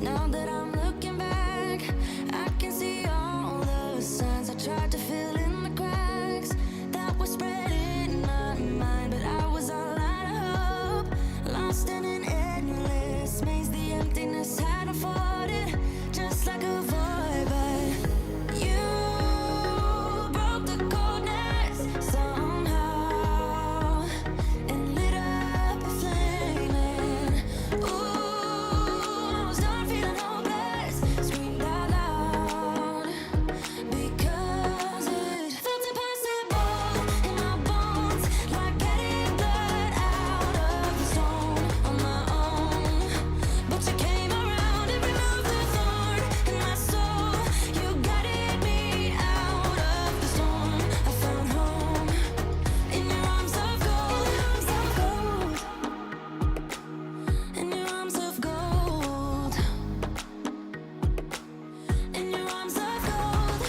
Now that I'm looking back, I can see all the signs I tried to fill in the cracks that were spread in my mind, but I was all out of hope, lost in an endless maze. The emptiness had unfolded just like a void, but you broke the coldness somehow and lit up a flame. And ooh, I was done feeling hopeless, screamed out loud because it felt impossible in my bones, like getting blood out of the stone on my own. But you came around and removed the thorn in my soul. You guided me out of the storm. I found home in your arms of gold, in your arms of gold, in your arms of gold.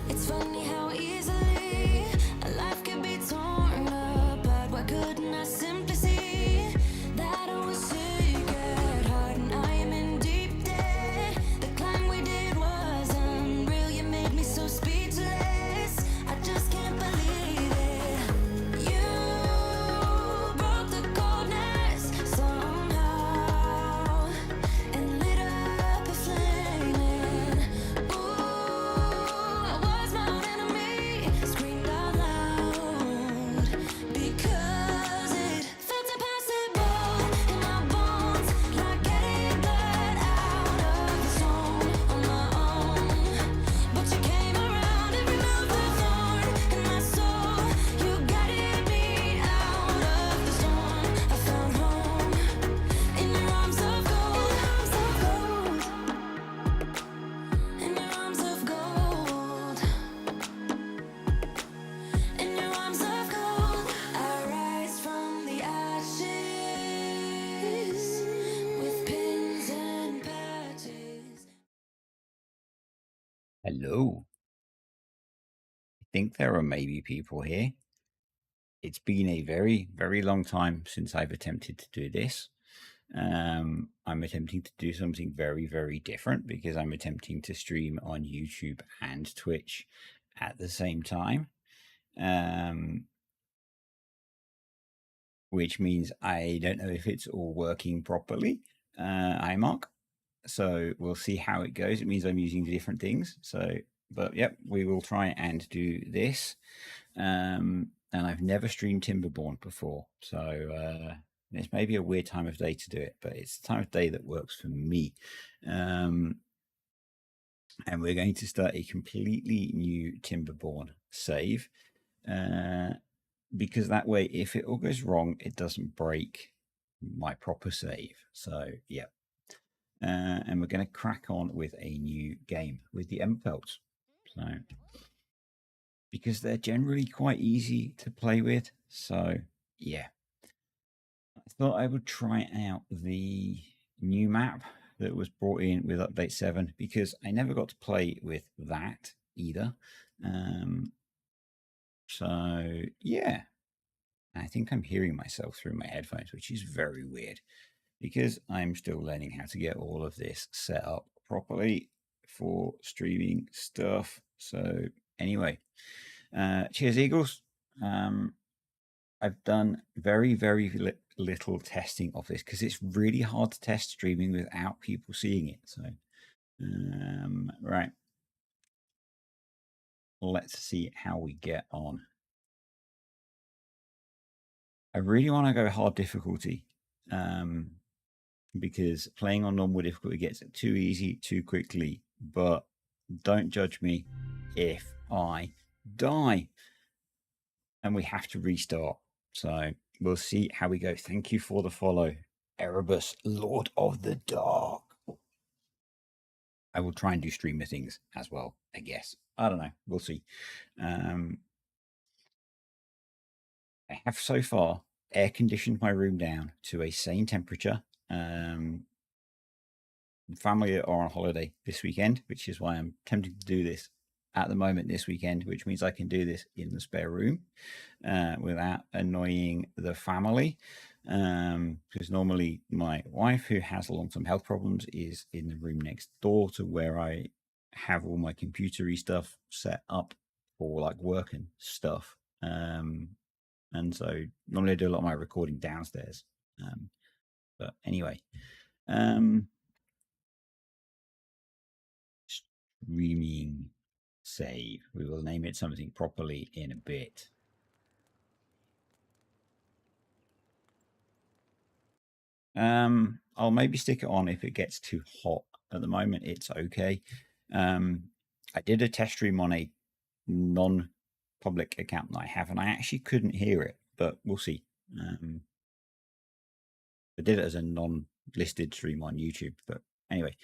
It's funny how easily a life can be torn apart. Why couldn't I simply see that I was sick at heart and I am in deep debt? The climb we did was unreal. You made me so speechless. I just can't believe it. You broke the coldness somehow and lit up a flame. And ooh, I was my own enemy, screamed out loud because it felt impossible in my bones, like getting blood out of the stone on my own. But you came around and removed the thorn in my soul. You guided me out of the storm. I found home in your arms of gold, in your arms of gold, in your arms of gold. I rise from the ashes with pins and patches. Hello. I think there are maybe people here. It's been a very, very long time since I've attempted to do this. I'm attempting to do something very, very different because I'm attempting to stream on YouTube and Twitch at the same time. Which means I don't know if it's all working properly. Hi, Mark. So we'll see how it goes. It means I'm using different things. So, but yep, we will try and do this. And I've never streamed Timberborn before. So it's maybe a weird time of day to do it, but it's the time of day that works for me. And we're going to start a completely new Timberborn save. Because that way, if it all goes wrong, it doesn't break my proper save. So, yeah. And we're going to crack on with a new game with the Empelts. So, because they're generally quite easy to play with. So, yeah. I thought I would try out the new map that was brought in with Update 7 because I never got to play with that either. So, yeah. I think I'm hearing myself through my headphones, which is very weird because I'm still learning how to get all of this set up properly for streaming stuff. So anyway, cheers, Eagles. I've done very, very little testing of this because it's really hard to test streaming without people seeing it. So, right. Let's see how we get on. I really want to go hard difficulty because playing on normal difficulty gets too easy too quickly. But don't judge me if I die. And we have to restart. So we'll see how we go. Thank you for the follow, Erebus, Lord of the Dark. I will try and do streamer things as well, I guess. I don't know. We'll see. I have so far air conditioned my room down to a sane temperature. Family are on holiday this weekend, which is why I'm tempted to do this at the moment this weekend, which means I can do this in the spare room without annoying the family. Because normally my wife, who has long-term health problems, is in the room next door to where I have all my computery stuff set up for like work and stuff. And so normally I do a lot of my recording downstairs. But anyway, streaming save. We will name it something properly in a bit. I'll maybe stick it on if it gets too hot. At the moment, it's okay. I did a test stream on a non-public account that I have, and I actually couldn't hear it, but we'll see. I did it as a non-listed stream on YouTube, but anyway,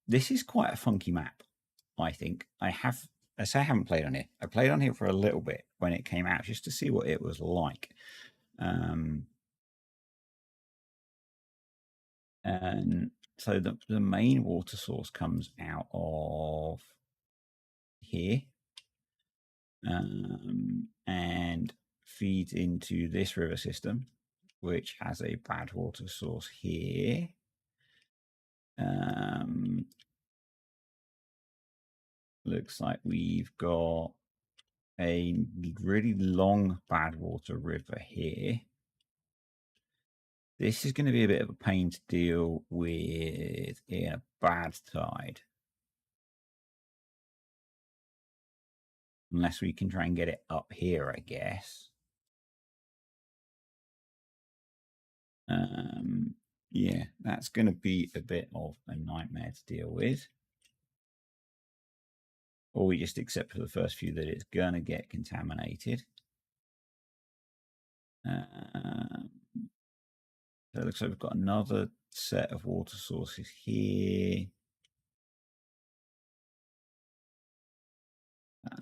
this is quite a funky map. I think I haven't played on it. I played on here for a little bit when it came out just to see what it was like. And so the main water source comes out of here and feeds into this river system, which has a bad water source here. Looks like we've got a really long bad water river here. This is going to be a bit of a pain to deal with in a bad tide. Unless we can try and get it up here, I guess. Yeah, that's going to be a bit of a nightmare to deal with. Or we just accept for the first few that it's going to get contaminated. So it looks like we've got another set of water sources here.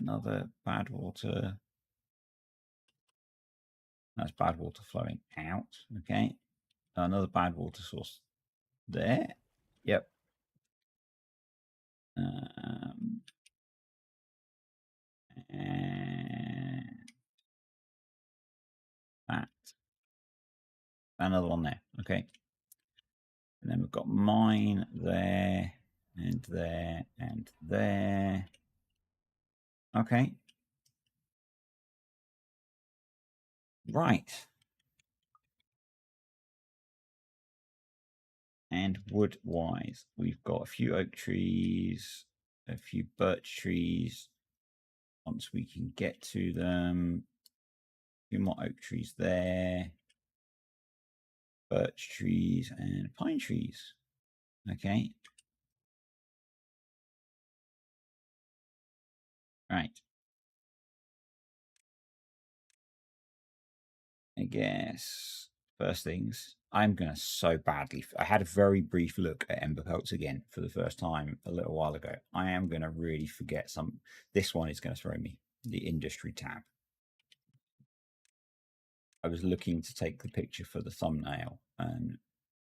Another bad water. That's bad water flowing out. Okay. Another bad water source there. Yep. And that. Another one there. Okay. And then we've got mine there and there and there. Okay. Right. And wood-wise, we've got a few oak trees, a few birch trees. Once we can get to them, a few more oak trees there, birch trees and pine trees. Okay. Right. I guess first things, I'm going to so badly. I had a very brief look at Ember Pelts again for the first time a little while ago. I am going to really forget some. This one is going to throw me, the industry tab. I was looking to take the picture for the thumbnail and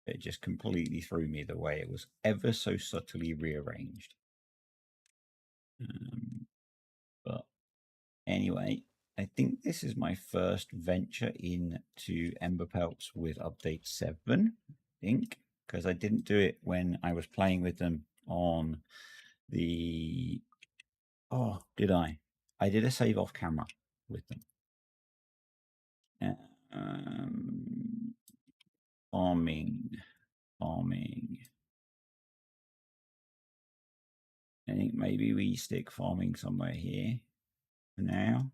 it just completely threw me the way it was ever so subtly rearranged. But anyway, I think this is my first venture into Ember Pelts with update 7, I think, because I didn't do it when I was playing with them on the... Oh, did I? I did a save off camera with them. Farming. I think maybe we stick farming somewhere here for now.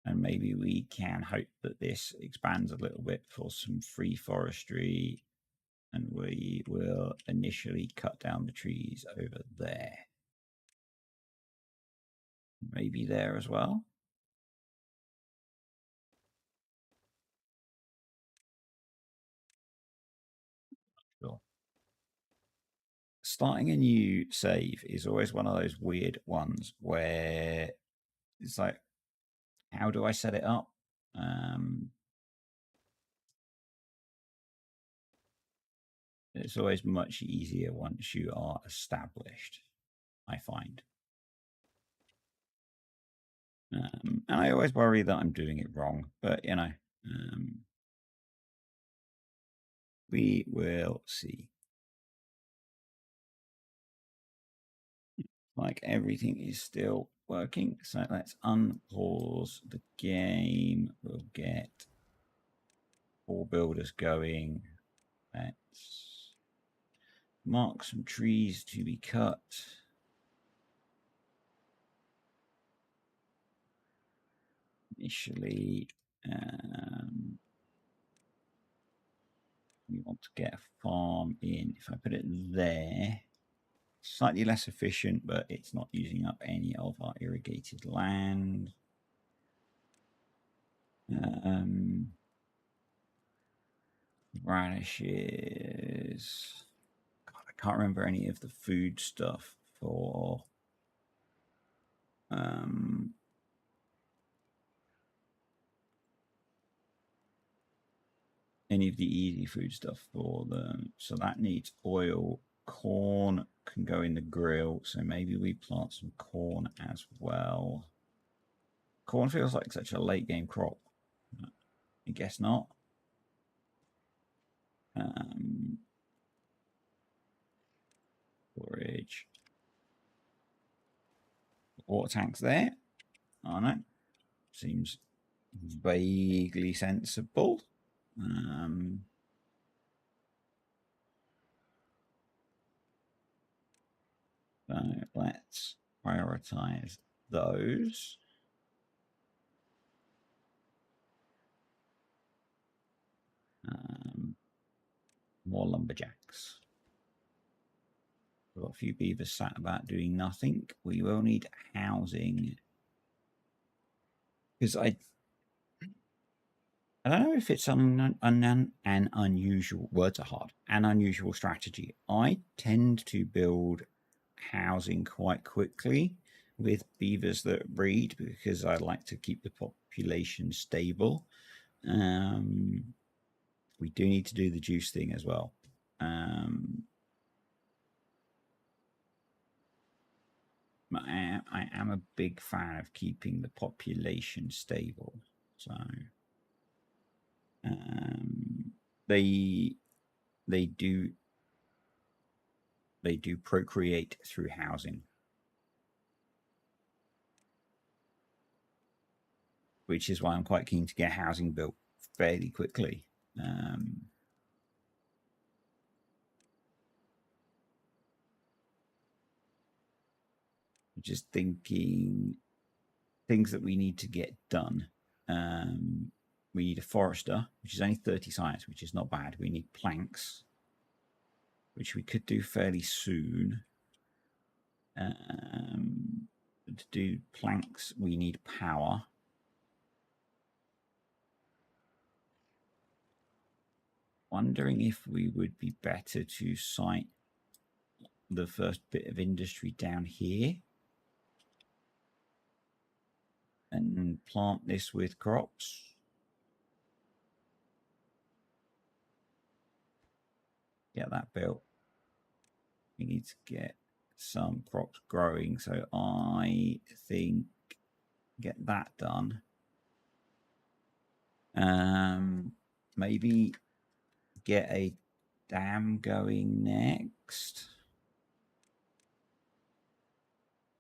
And maybe we can hope that this expands a little bit for some free forestry. And we will initially cut down the trees over there. Maybe there as well. Sure. Starting a new save is always one of those weird ones where it's like, how do I set it up? It's always much easier once you are established, I find. And I always worry that I'm doing it wrong, but you know, We will see. Like everything is still working. So let's unpause the game. We'll get 4 builders going. Let's mark some trees to be cut. Initially, we want to get a farm in. If I put it there, slightly less efficient, but it's not using up any of our irrigated land. Radishes. God, I can't remember any of the food stuff for any of the easy food stuff for them. So that needs oil. Corn can go in the grill, so maybe we plant some corn as well. Corn feels like such a late game crop. I guess not. Storage. Water tanks there. Oh no. Seems vaguely sensible. So let's prioritize those. More lumberjacks. We've got a few beavers sat about doing nothing. We will need housing. Because I don't know if it's an unusual, words are hard, an unusual strategy. I tend to build housing quite quickly with beavers that breed because I like to keep the population stable. We do need to do the juice thing as well. I am a big fan of keeping the population stable. So they do procreate through housing, which is why I'm quite keen to get housing built fairly quickly. Just thinking things that we need to get done. We need a forester, which is only 30 science, which is not bad. We need planks, which we could do fairly soon. To do planks, we need power. Wondering if we would be better to site the first bit of industry down here and plant this with crops. Get that built. We need to get some crops growing, so I think get that done. Maybe get a dam going next.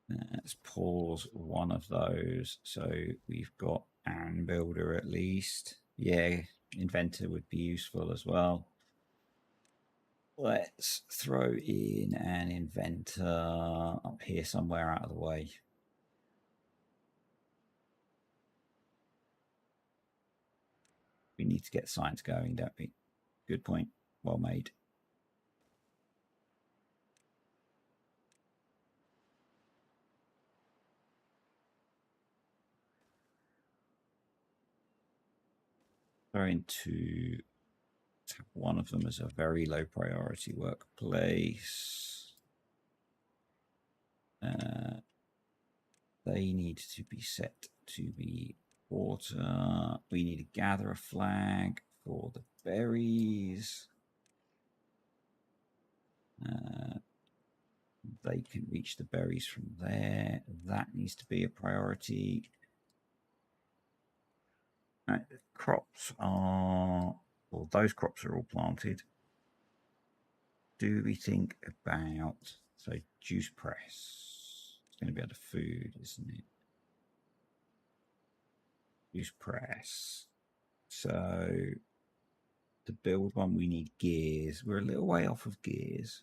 Let's pause one of those. So we've got an builder at least. Yeah, inventor would be useful as well. Let's throw in an inventor up here somewhere out of the way. We need to get science going, don't we? Good point. Well made. Going to tap one of them as a very low priority workplace. They need to be set to be water. We need to gather a flag for the berries. They can reach the berries from there. That needs to be a priority. Crops are, well, those crops are all planted. Do we think about, so juice press? It's going to be out of food, isn't it? Juice press. So to build one, we need gears. We're a little way off of gears.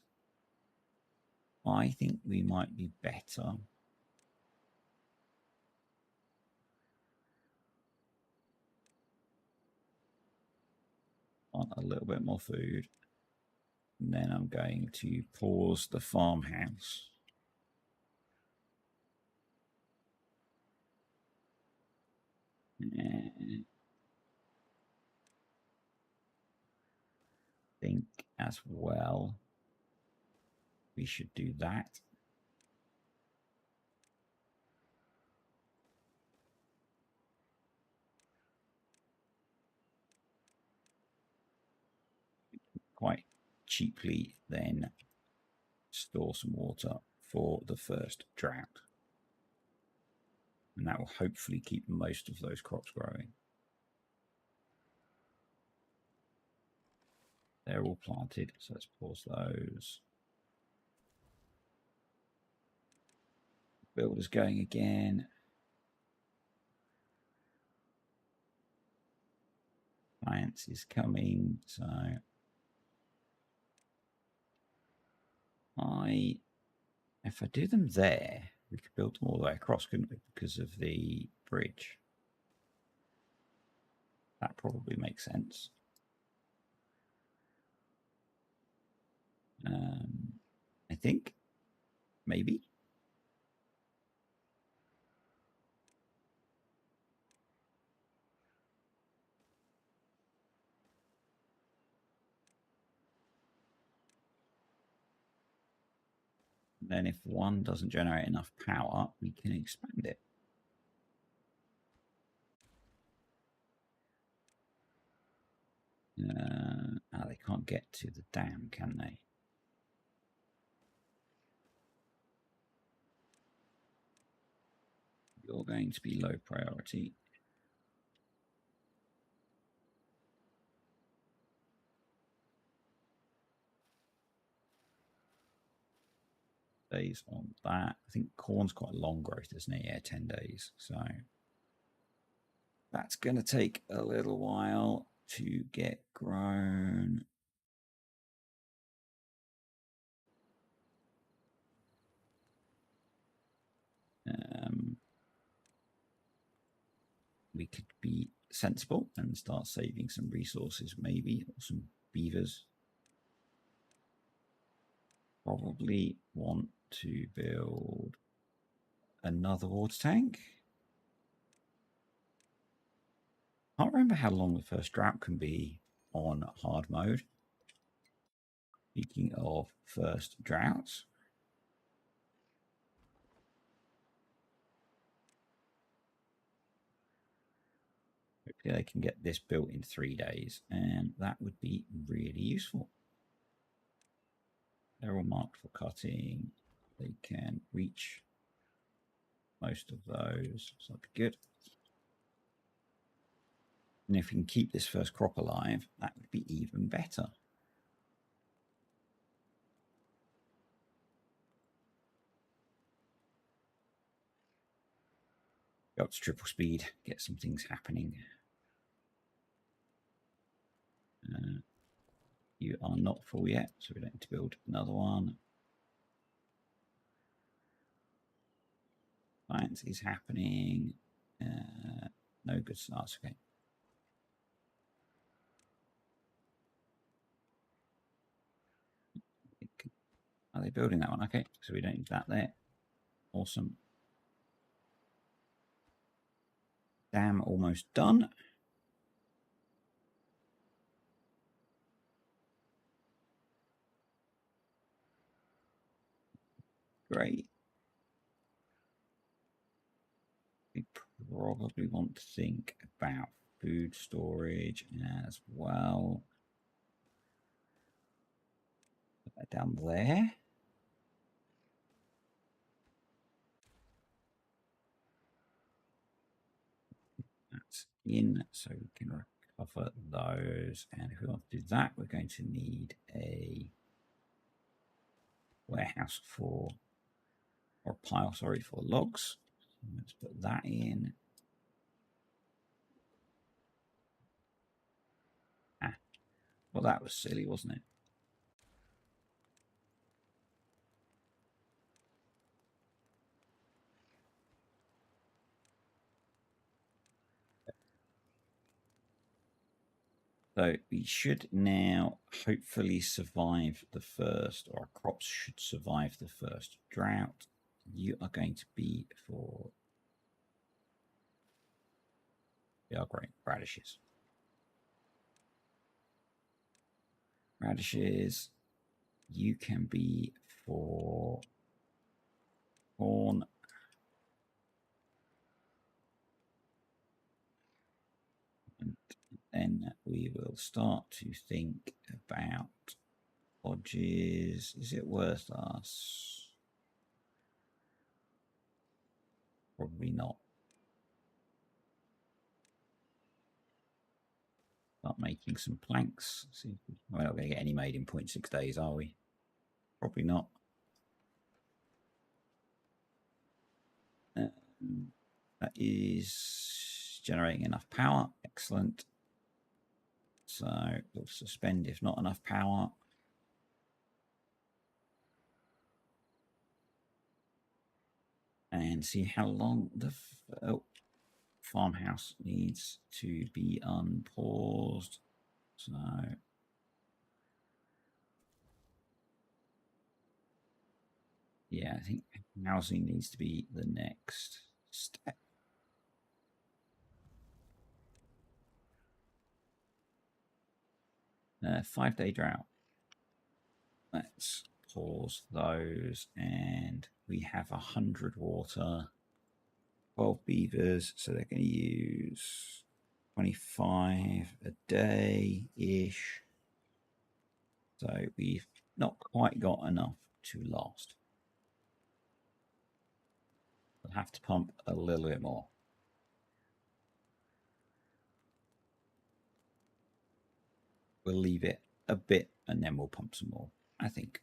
I think we might be better. Want a little bit more food. And then I'm going to pause the farmhouse. And think as well we should do that. Quite cheaply then store some water for the first drought. And that will hopefully keep most of those crops growing. They're all planted, so let's pause those. Builder's going again. Science is coming, so if I do them there, we could build them all the way across, couldn't we? Because of the bridge. That probably makes sense. I think maybe. Then if one doesn't generate enough power, we can expand it. They can't get to the dam, can they? You're going to be low priority. Days on that. I think corn's quite long growth, isn't it? Yeah, 10 days. So that's going to take a little while to get grown. We could be sensible and start saving some resources, maybe, or some beavers. Probably want to build another water tank. Can't remember how long the first drought can be on hard mode. Speaking of first droughts, hopefully they can get this built in 3 days, and that would be really useful. They're all marked for cutting. They can reach most of those, so that'd be good. And if we can keep this first crop alive, that would be even better. Go up to triple speed, get some things happening. You are not full yet, so we don't need to build another one. Science is happening. No good starts. Okay. Are they building that one? Okay, so we don't need that there. Awesome. Dam almost done. Great. We probably want to think about food storage as well. Put that down there. That's in so we can recover those. And if we want to do that, we're going to need a warehouse for, or a pile, sorry, for logs. Let's put that in. Well, that was silly, wasn't it? So we should now hopefully survive the first, or our crops should survive the first drought. You are going to be for, yeah, great, radishes. Radishes, you can be for corn. And then we will start to think about lodges. Is it worth us? Probably not. Start making some planks. See, we're not going to get any made in 0.6 days, are we? Probably not. That is generating enough power. Excellent. So we'll suspend if not enough power. And see how long the farmhouse needs to be unpaused. So yeah, I think housing needs to be the next step. 5-day drought. Let's pause those, and we have 100 water, 12 beavers, so they're going to use 25 a day ish. So we've not quite got enough to last. We'll have to pump a little bit more. We'll leave it a bit and then we'll pump some more, I think.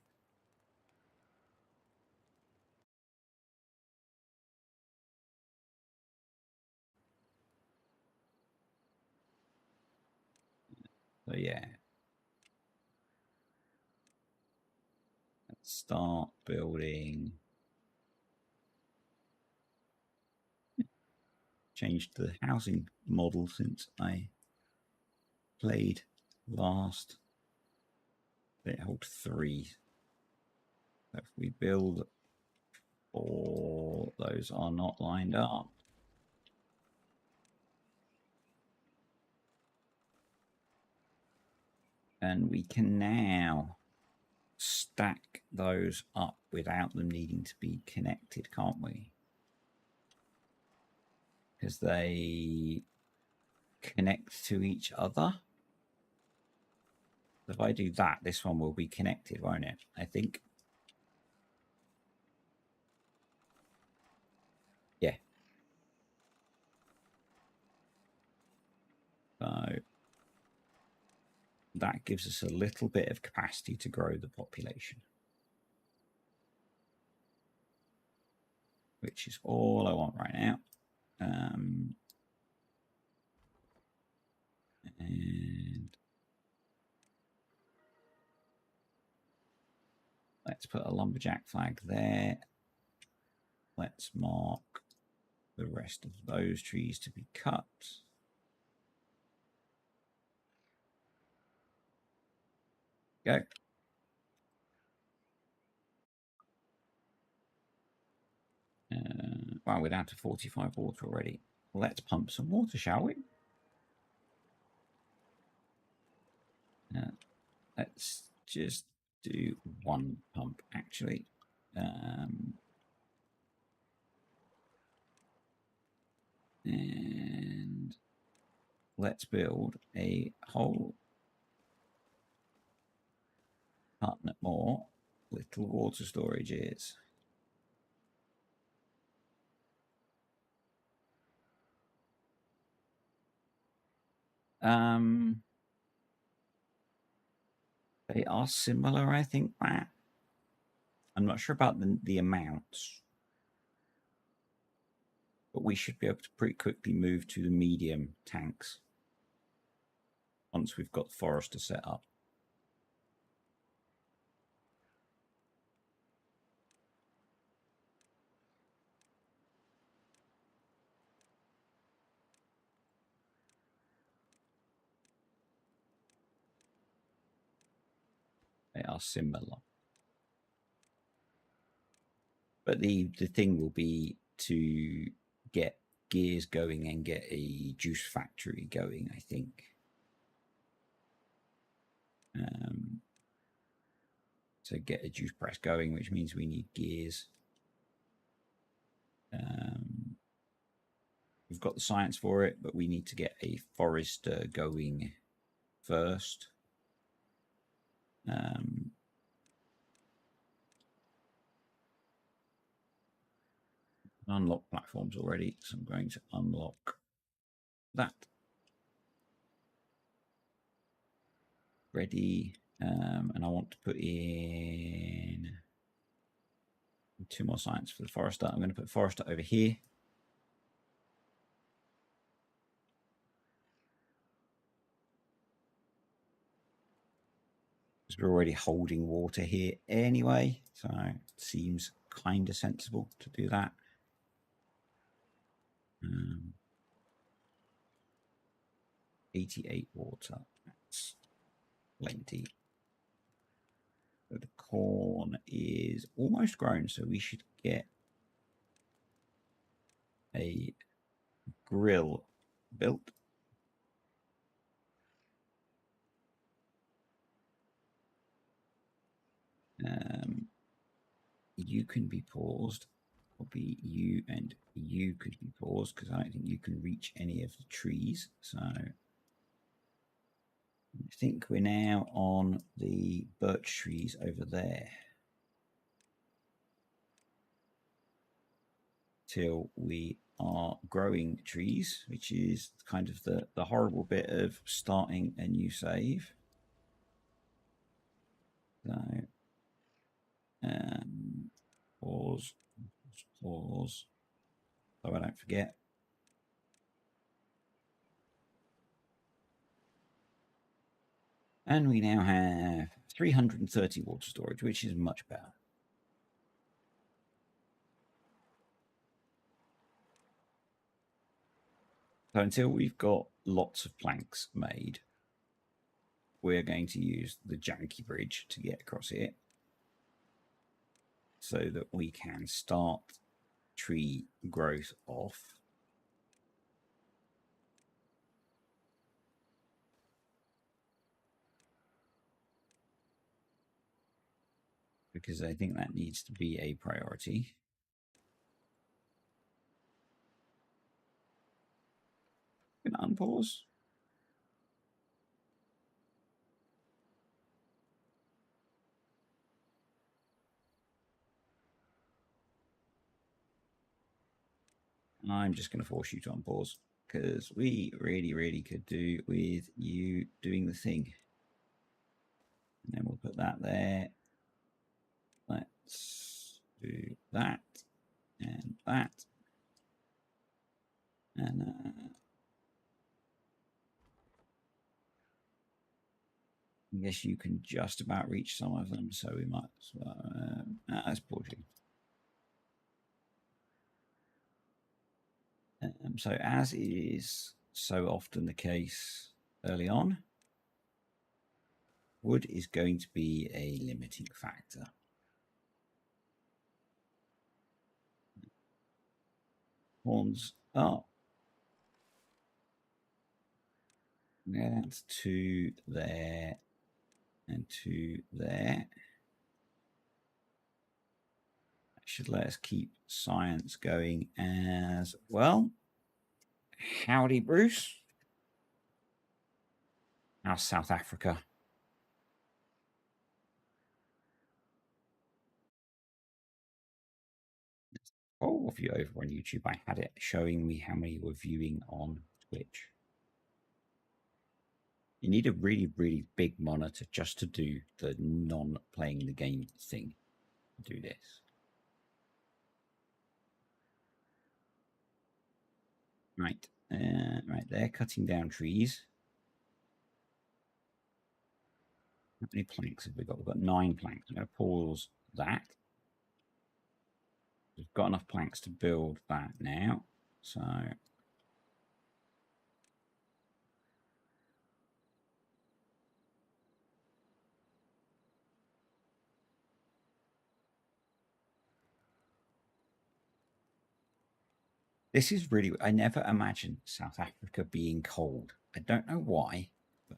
So yeah, let's start building. Changed the housing model since I played last. It hold 3. So if we build 4, those are not lined up. And we can now stack those up without them needing to be connected, can't we? Because they connect to each other. If I do that, this one will be connected, won't it? I think. Yeah. So that gives us a little bit of capacity to grow the population, which is all I want right now. And let's put a lumberjack flag there. Let's mark the rest of those trees to be cut. Go. Wow, we're down to 45 water already. Let's pump some water, shall we? Let's just do 1 pump, actually. And let's build a whole continent more little water storages. They are similar, I think, Matt. I'm not sure about the amounts, but we should be able to pretty quickly move to the medium tanks once we've got Forester set up. They are similar. But the thing will be to get gears going and get a juice factory going, I think. So get a juice press going, which means we need gears. We've got the science for it, but we need to get a forester going first. Unlock platforms already, so I'm going to unlock that. Ready. And I want to put in 2 more science for the forester. I'm going to put forester over here. Because we're already holding water here anyway, so it seems kind of sensible to do that. 88 water, that's plenty. So the corn is almost grown, so we should get a grill built. You can be paused. Probably you and you could be paused because I don't think you can reach any of the trees. So I think we're now on the birch trees over there. Till we are growing trees, which is kind of the horrible bit of starting a new save. So pause, pause, so I don't forget. And we now have 330 water storage, which is much better. So until we've got lots of planks made, we're going to use the janky bridge to get across here so that we can start tree growth off. Because I think that needs to be a priority. Can unpause. I'm just going to force you to unpause because we really could do with you doing the thing. And then we'll put that there. Let's do that and that. And I guess you can just about reach some of them, so we might as well. That's bullshit. So as is so often the case early on, wood is going to be a limiting factor. Horns up. That's 2 there and 2 there. That should let us keep science going as well. Howdy, Bruce. How's South Africa? Oh, if you over on YouTube, I had it showing me how many were viewing on Twitch. You need a really, really big monitor just to do the non-playing the game thing. Do this. Right. Right, they're cutting down trees. How many planks have we got? We've got 9 planks. I'm going to pause that. We've got enough planks to build that now. So this is really, I never imagined South Africa being cold. I don't know why, but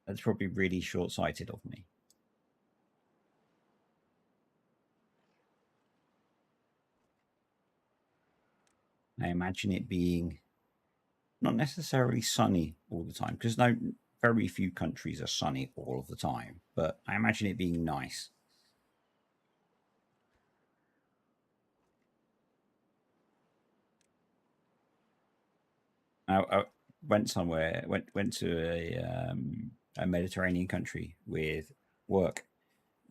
that's probably really short-sighted of me. I imagine it being not necessarily sunny all the time, because no, very few countries are sunny all of the time, but I imagine it being nice. I went somewhere, went to a Mediterranean country with work,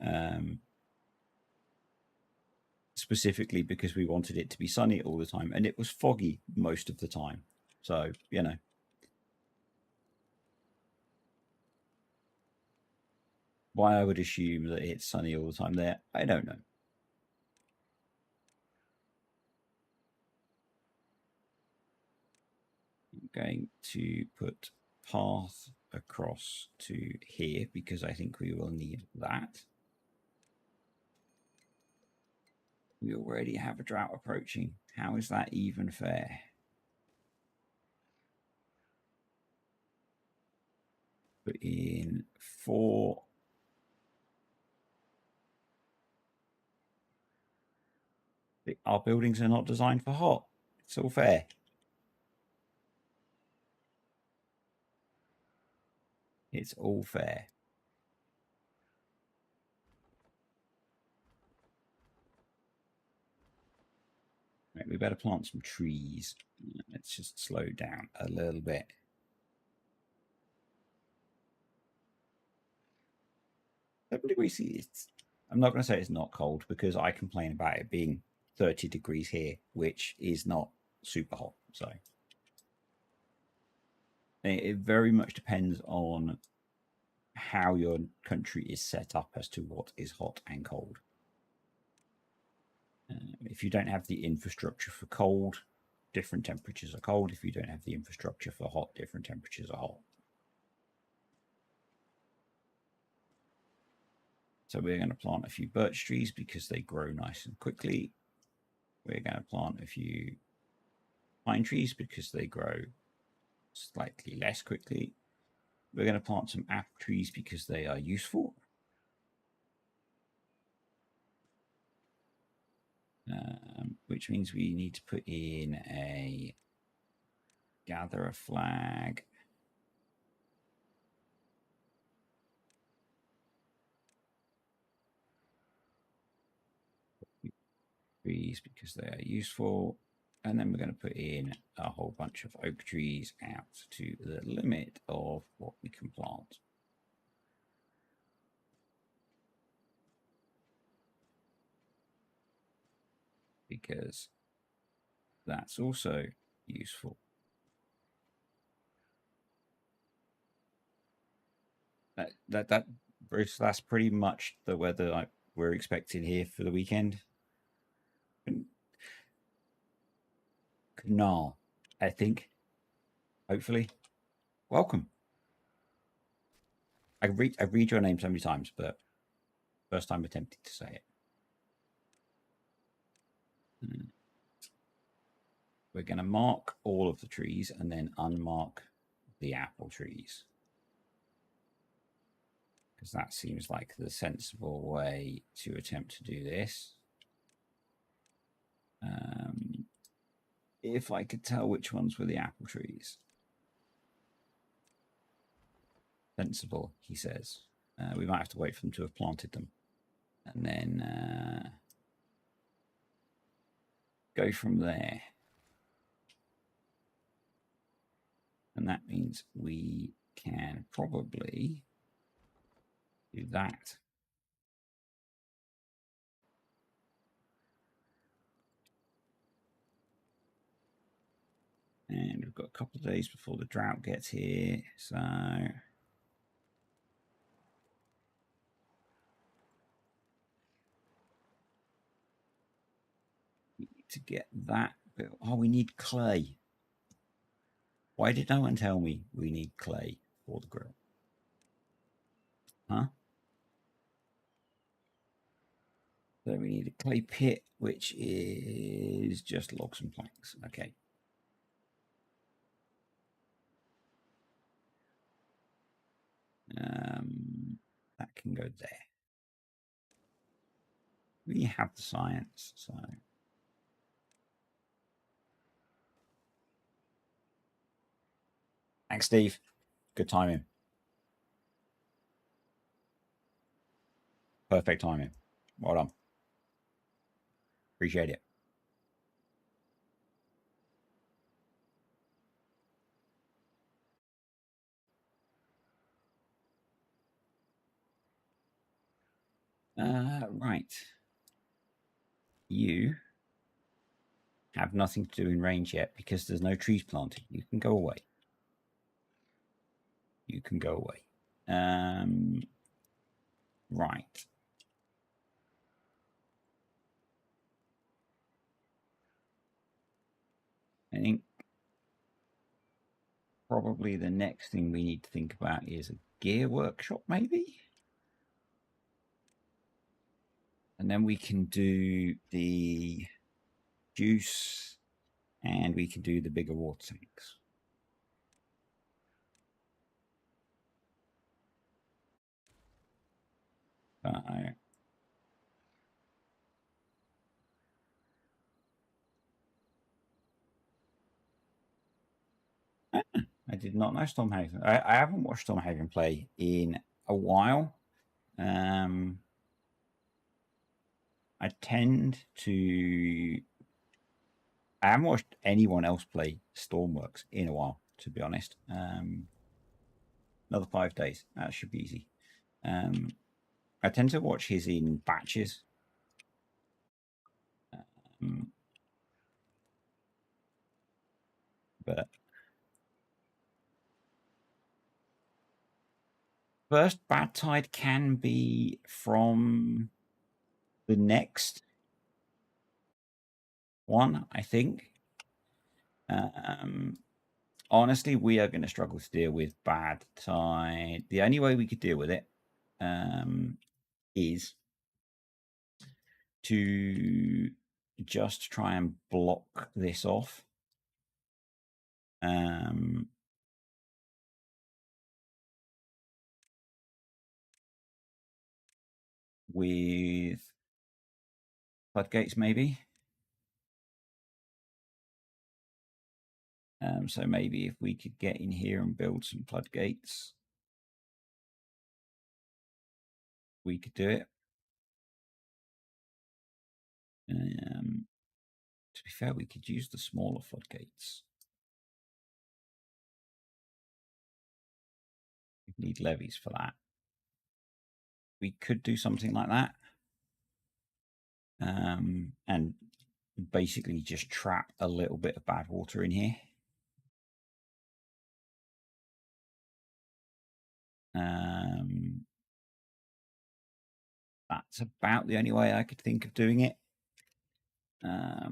um, specifically because we wanted it to be sunny all the time, and it was foggy most of the time. So you know, why I would assume that it's sunny all the time there, I don't know. I'm going to put path across to here because I think we will need that. We already have a drought approaching. How is that even fair? Put in 4. Our buildings are not designed for hot. It's all fair. It's all fair. Right, we better plant some trees. Let's just slow down a little bit. I'm not going to say it's not cold because I complain about it being 30 degrees here, which is not super hot. So it very much depends on how your country is set up as to what is hot and cold. If you don't have the infrastructure for cold, different temperatures are cold. If you don't have the infrastructure for hot, different temperatures are hot. So we're going to plant a few birch trees because they grow nice and quickly. We're going to plant a few pine trees because they grow slightly less quickly. We're going to plant some apple trees because they are useful. Which means we need to put in a gather a flag. Trees because they are useful. And then we're going to put in a whole bunch of oak trees out to the limit of what we can plant. Because that's also useful. Bruce, that's pretty much the weather we're expecting here for the weekend. No, I think. Hopefully, welcome. I read your name so many times, but first time attempting to say it. We're going to mark all of the trees and then unmark the apple trees. Because that seems like the sensible way to attempt to do this. If I could tell which ones were the apple trees. Sensible, he says. We might have to wait for them to have planted them. And then go from there. And that means we can probably do that. And we've got a couple of days before the drought gets here. So we need to get that built. Oh, we need clay. Why did no one tell me we need clay for the grill? Huh? So we need a clay pit, which is just logs and planks. Okay. That can go there. We have the science, so thanks, Steve. Good timing. Perfect timing. Well done. Appreciate it. Right. You have nothing to do in range yet because there's no trees planted. You can go away. You can go away. Right. I think probably the next thing we need to think about is a gear workshop, maybe. And then we can do the juice and we can do the bigger water tanks. I did not know Stormhaven. I haven't watched Stormhaven play in a while. I tend to. I haven't watched anyone else play Stormworks in a while, to be honest. Another 5 days. That should be easy. I tend to watch his in batches. But first bad tide can be from the next one, I think. Honestly, we are going to struggle to deal with bad tide. The only way we could deal with it is to just try and block this off. With floodgates, maybe. So maybe if we could get in here and build some floodgates, we could do it. To be fair, we could use the smaller floodgates. We need levies for that. We could do something like that. And basically just trap a little bit of bad water in here. That's about the only way I could think of doing it. I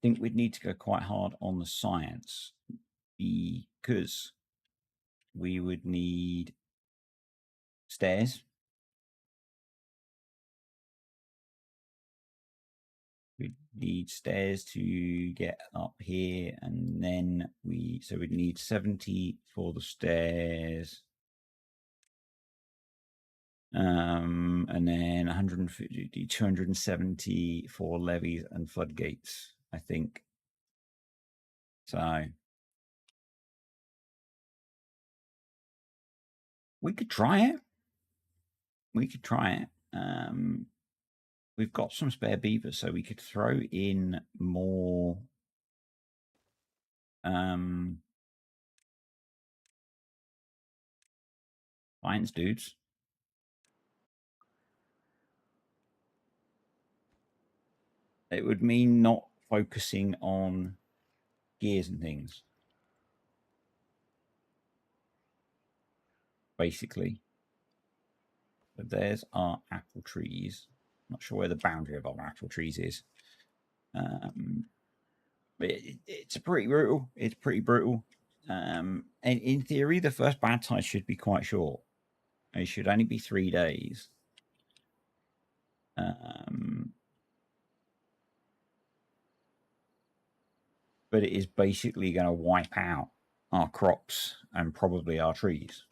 think we'd need to go quite hard on the science because we would need stairs. We'd need stairs to get up here, and then we'd need 70 for the stairs. And then 150, 270 for levees and floodgates, I think. So we could try it. we've got some spare beavers, so we could throw in more lions dudes. It would mean not focusing on gears and things, basically. But there's our apple trees. Not sure where the boundary of our apple trees is. But it's pretty brutal. It's pretty brutal. And in theory, the first bad tide should be quite short. It should only be 3 days. But it is basically going to wipe out our crops and probably our trees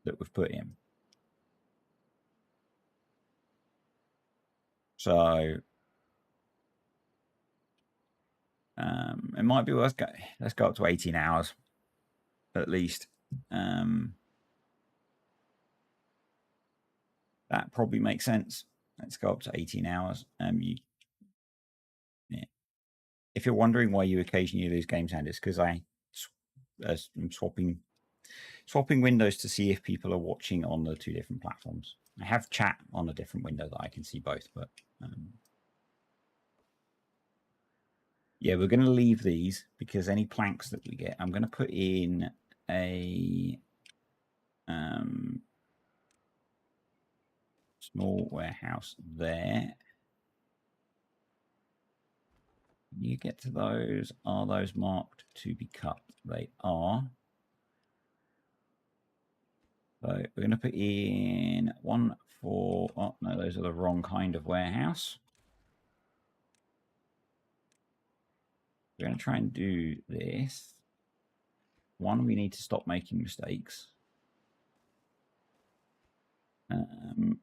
that we've put in. So it might be worth let's go up to 18 hours at least. That probably makes sense. Let's go up to 18 hours. If you're wondering why you occasionally lose game sound, it's because I'm swapping windows to see if people are watching on the 2 different platforms. I have chat on a different window that I can see both, but yeah, we're going to leave these because any planks that we get, I'm going to put in a small warehouse there. Can you get to those? Are those marked to be cut? They are. So we're going to put in one for, oh no, those are the wrong kind of warehouse. We're going to try and do this. One, we need to stop making mistakes.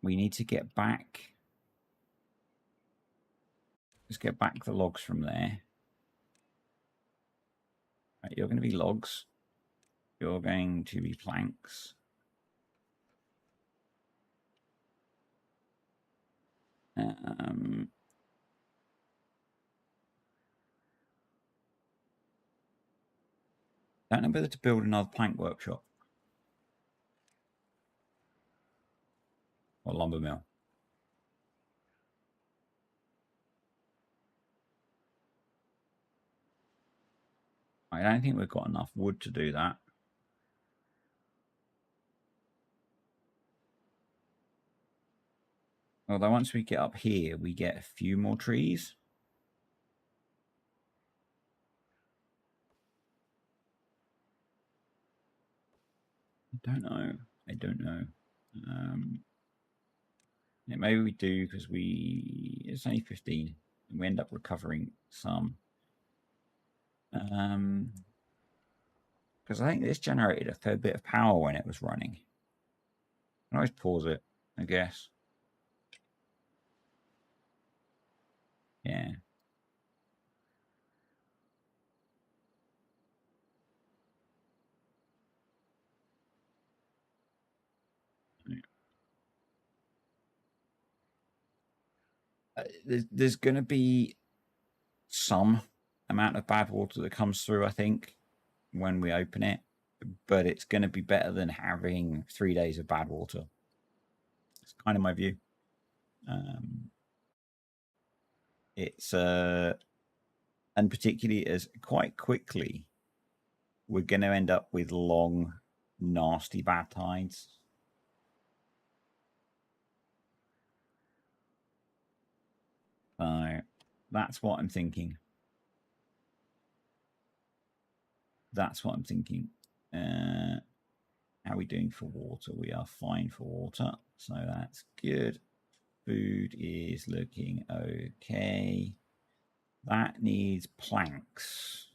We need to get back. Let's get back the logs from there. Right, you're going to be logs. You're going to be planks. Don't know whether to build another plank workshop or lumber mill. I don't think we've got enough wood to do that. Although once we get up here, we get a few more trees. I don't know. Yeah, maybe we do because it's only 15 and we end up recovering some. Because I think this generated a fair bit of power when it was running. I can always pause it, I guess. Yeah. There's going to be some amount of bad water that comes through, I think, when we open it, but it's going to be better than having 3 days of bad water. It's kind of my view. It's and particularly as quite quickly we're going to end up with long, nasty bad tides. So that's what I'm thinking. How are we doing for water? We are fine for water, so that's good. Food is looking okay. That needs planks.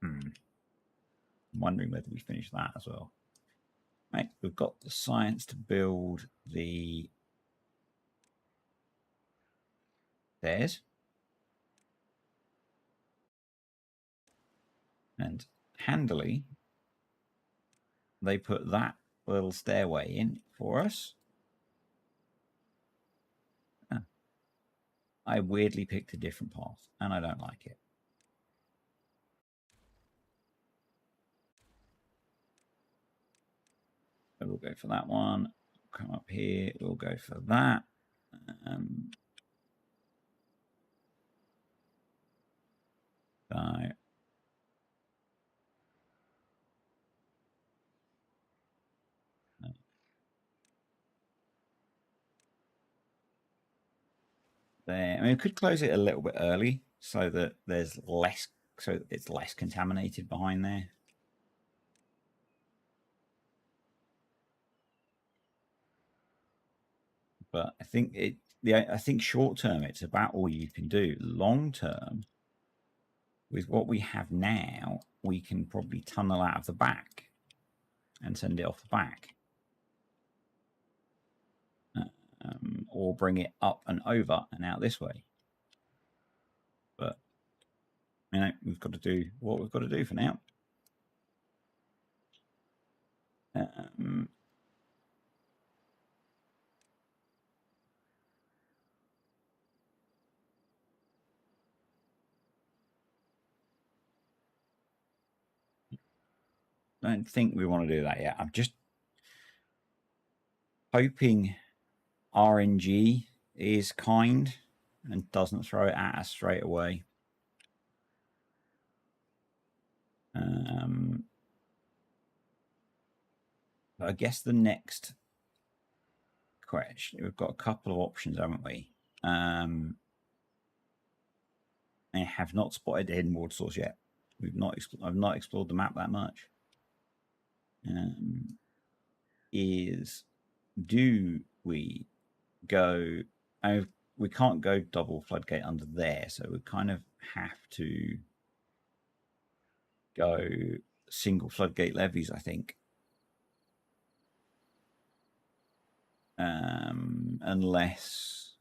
I'm wondering whether we finish that as well. Right, we've got the science to build the stairs. And handily, they put that little stairway in for us. I weirdly picked a different path, and I don't like it. So we'll go for that one. Come up here. We'll go for that. So there. I mean, we could close it a little bit early so that there's less, so it's less contaminated behind there. But I think I think short term it's about all you can do. Long term, with what we have now, we can probably tunnel out of the back and send it off the back, or bring it up and over and out this way. But you know, we've got to do what we've got to do for now. I don't think we want to do that yet. I'm just hoping RNG is kind and doesn't throw it at us straight away. I guess the next question, we've got a couple of options, haven't we? I have not spotted the hidden water source yet. I've not explored the map that much. Do we go? We can't go double floodgate under there, so we kind of have to go single floodgate levees, I think. Unless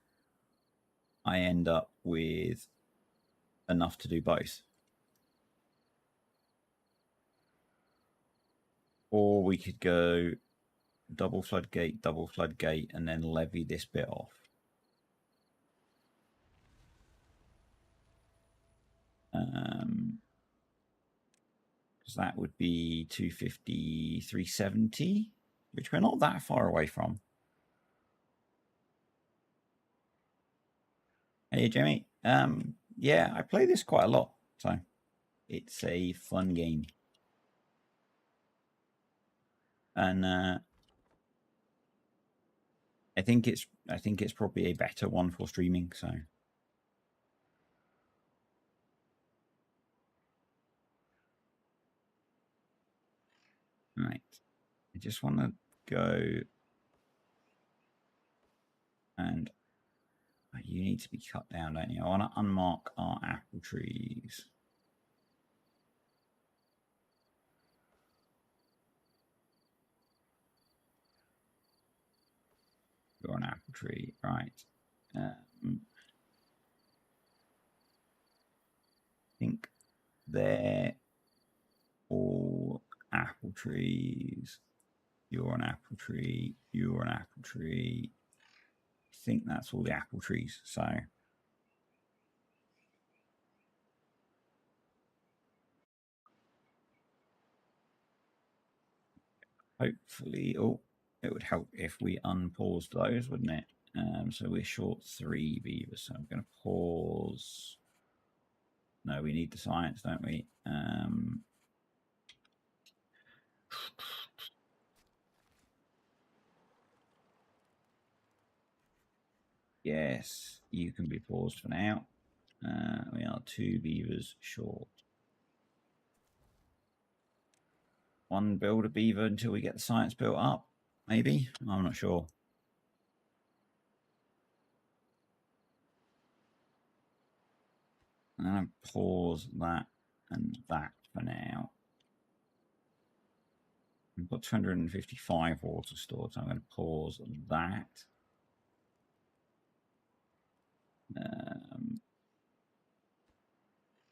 I end up with enough to do both. Or we could go double floodgate, and then levy this bit off. Because that would be 250, 370, which we're not that far away from. Hey, Jimmy. Yeah, I play this quite a lot, so it's a fun game. And I think it's probably a better one for streaming, so. Right. I just want to go and you need to be cut down, don't you? I want to unmark our apple trees. You're an apple tree, right? I think they're all apple trees. You're an apple tree. You're an apple tree. I think that's all the apple trees. So hopefully, it would help if we unpaused those, wouldn't it? So we're short 3 beavers. So I'm going to pause. No, we need the science, don't we? Yes, you can be paused for now. We are 2 beavers short. 1 build a beaver until we get the science built up, maybe? I'm not sure. I'm going to pause that and that for now. We've got 255 water stored, so I'm going to pause that.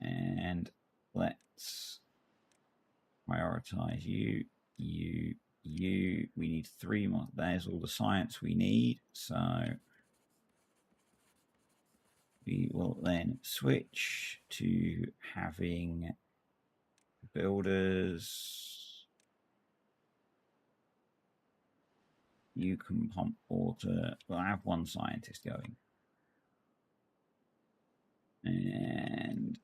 And let's prioritize you. We need 3 more. There's all the science we need. So We will then switch to having builders. You can pump water. We'll have one scientist going. And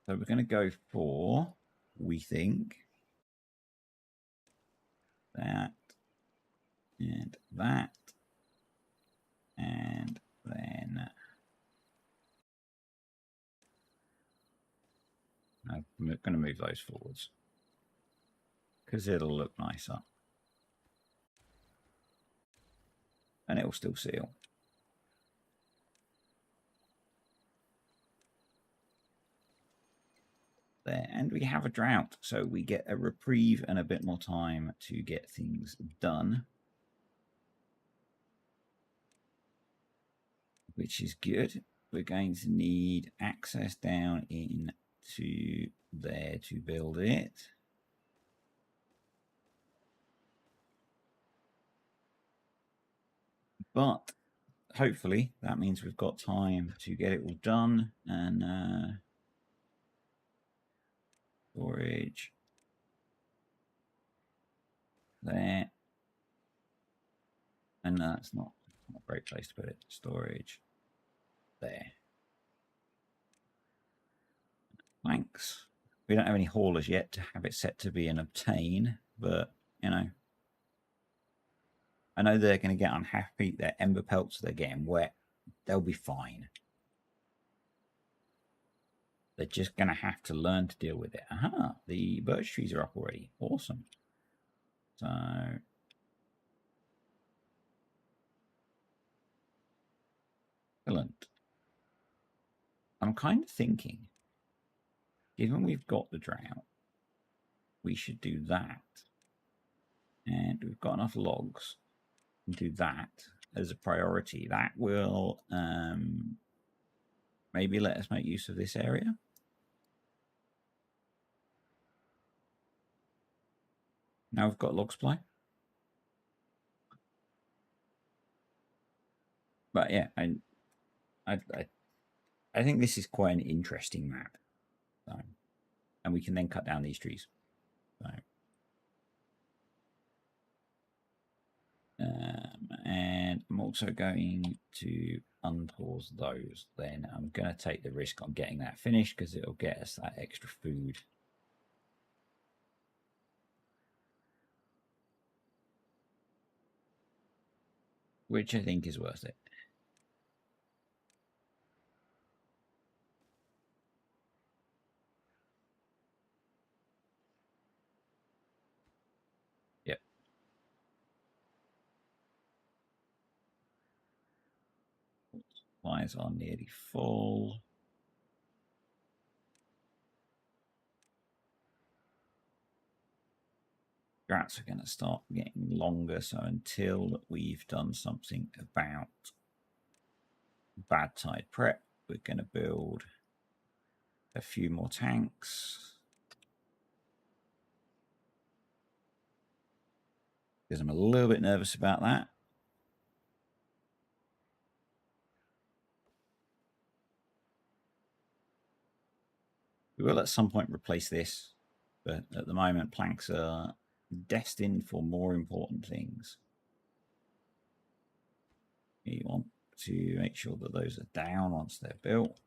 so we're going to go for, we think, that and that. And then I'm going to move those forwards because it'll look nicer. And it'll still seal. There, and we have a drought, so we get a reprieve and a bit more time to get things done, which is good. We're going to need access down into there to build it. But hopefully that means we've got time to get it all done. And storage there. And that's not a great place to put it. Storage there. Thanks. We don't have any haulers yet to have it set to be an obtain, but you know, I know they're going to get unhappy. Their ember pelts, they're getting wet. They'll be fine. They're just going to have to learn to deal with it. Aha, the birch trees are up already. Awesome. So excellent. I'm kind of thinking, given we've got the drought, we should do that. And we've got enough logs and do that as a priority. That will maybe let us make use of this area. Now we've got log supply. But yeah, I think this is quite an interesting map. So, and we can then cut down these trees. So, and I'm also going to unpause those. Then I'm going to take the risk on getting that finished because it'll get us that extra food. Which I think is worth it. Yep. Supplies are nearly full. Droughts are going to start getting longer, so until we've done something about bad tide prep, we're going to build a few more tanks. Because I'm a little bit nervous about that. We will at some point replace this, but at the moment planks are destined for more important things. You want to make sure that those are down once they're built.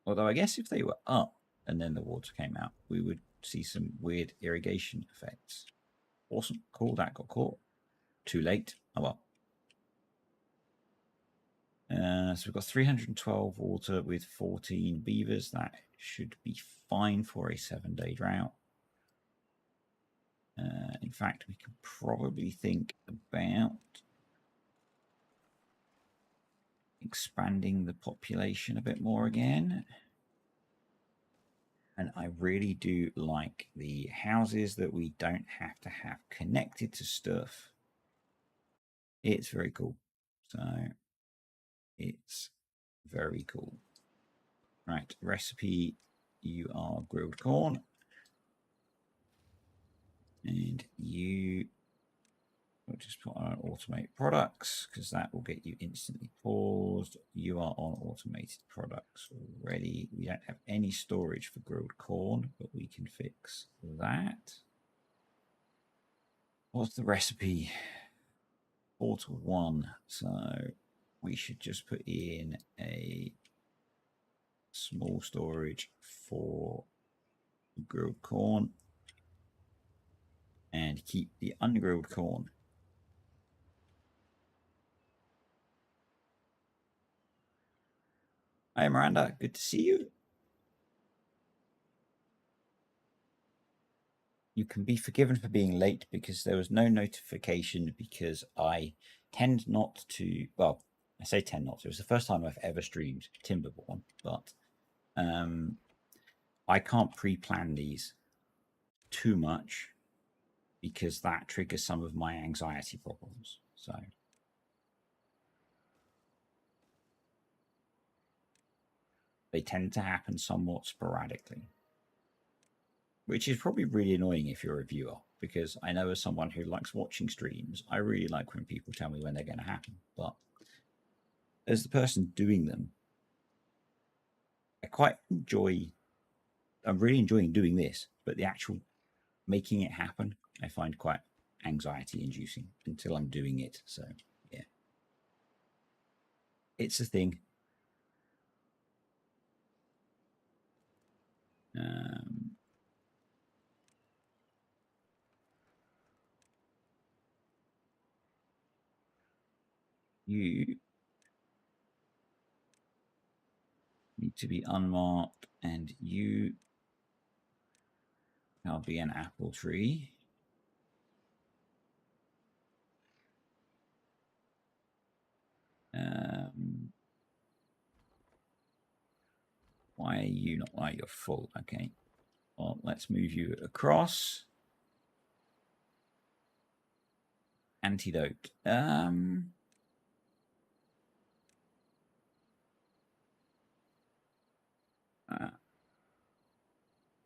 Although I guess if they were up and then the water came out, we would see some weird irrigation effects. Awesome. Cool. That got caught. Too late. Oh well. So we've got 312 water with 14 beavers. That should be fine for a 7-day drought. In fact, we could probably think about expanding the population a bit more again. And I really do like the houses that we don't have to have connected to stuff. It's very cool. So it's very cool. Right, recipe, you are grilled corn. And you we'll just put on automate products because that will get you instantly paused. You are on automated products already. We don't have any storage for grilled corn, but we can fix that. What's the recipe? 4 to 1. So we should just put in a small storage for grilled corn and keep the ungrilled corn. Hi, Miranda. Good to see you. You can be forgiven for being late because there was no notification because I tend not to, well, I say tend not to. It was the first time I've ever streamed Timberborn, but I can't pre-plan these too much because that triggers some of my anxiety problems. So they tend to happen somewhat sporadically, which is probably really annoying if you're a viewer, because I know as someone who likes watching streams, I really like when people tell me when they're going to happen. But as the person doing them, I'm really enjoying doing this, but the actual making it happen, I find quite anxiety inducing until I'm doing it. So yeah, it's a thing. You need to be unmarked, and you shall be an apple tree. Why are you not like you're full? Okay. Well, let's move you across. Antidote.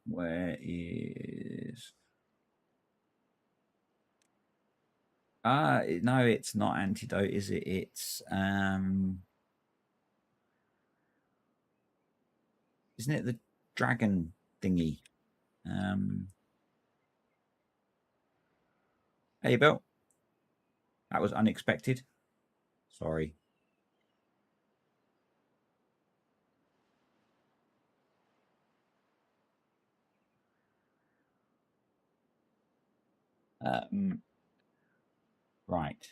Where is... no, it's not antidote, is it? It's isn't it the dragon thingy? Hey, Bill. That was unexpected. Sorry. Right.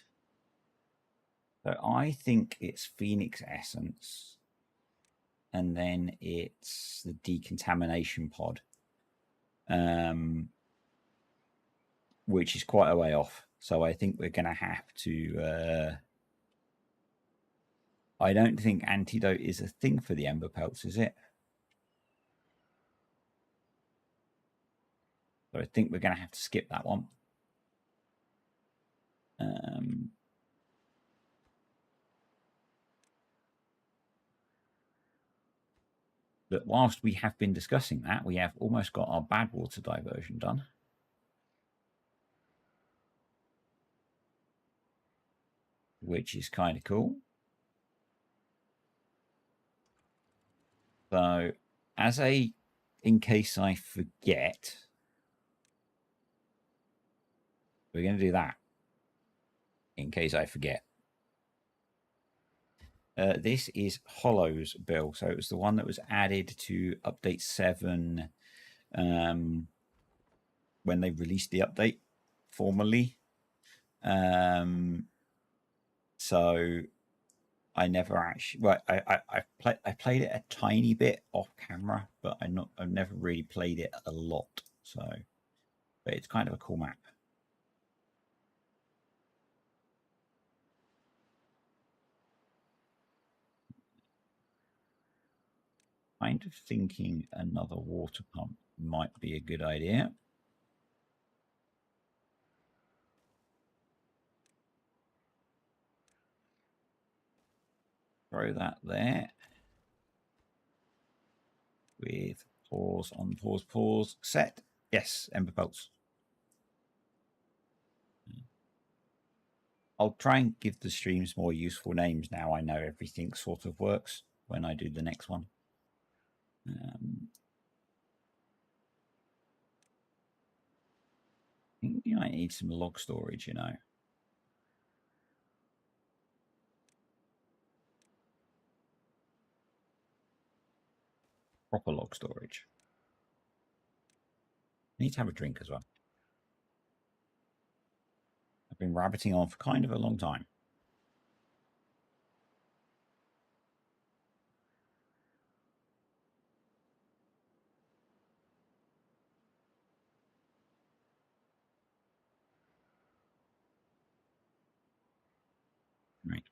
So I think it's Phoenix Essence, and then it's the decontamination pod, which is quite a way off. So I think we're going to have to... I don't think antidote is a thing for the Ember Pelts, is it? So I think we're going to have to skip that one. But whilst we have been discussing that, we have almost got our bad water diversion done. Which is kind of cool. So in case I forget, we're going to do that. In case I forget. This is Hollow's bill. So it was the one that was added to update 7 when they released the update formally. So I never actually... Well, I played it a tiny bit off camera, but I've never really played it a lot. So, but it's kind of a cool map. Kind of thinking another water pump might be a good idea. Throw that there. With pause on pause. Set. Yes, Ember Pelts. I'll try and give the streams more useful names now. I know everything sort of works when I do the next one. I think you might need some log storage, you know. Proper log storage. I need to have a drink as well. I've been rabbiting on for kind of a long time. Right.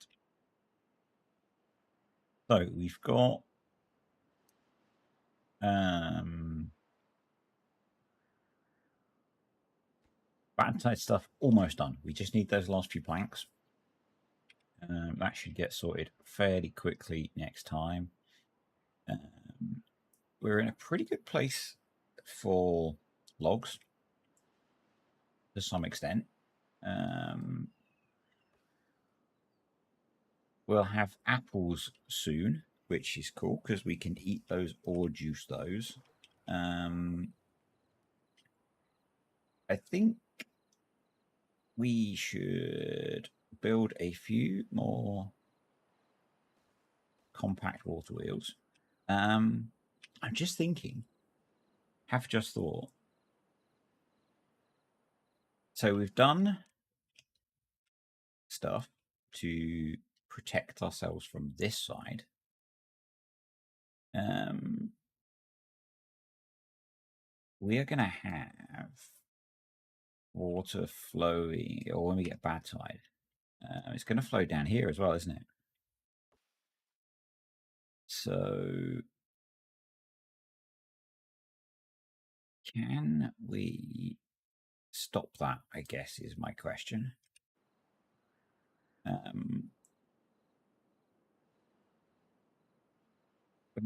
So we've got bad side stuff almost done. We just need those last few planks. That should get sorted fairly quickly next time. We're in a pretty good place for logs to some extent. We'll have apples soon, which is cool because we can eat those or juice those. I think we should build a few more compact water wheels. I'm just thinking, have just thought. So we've done stuff to protect ourselves from this side. We are going to have water flowing, or when we get bad tide, it's going to flow down here as well, isn't it? So can we stop that, I guess, is my question. I'm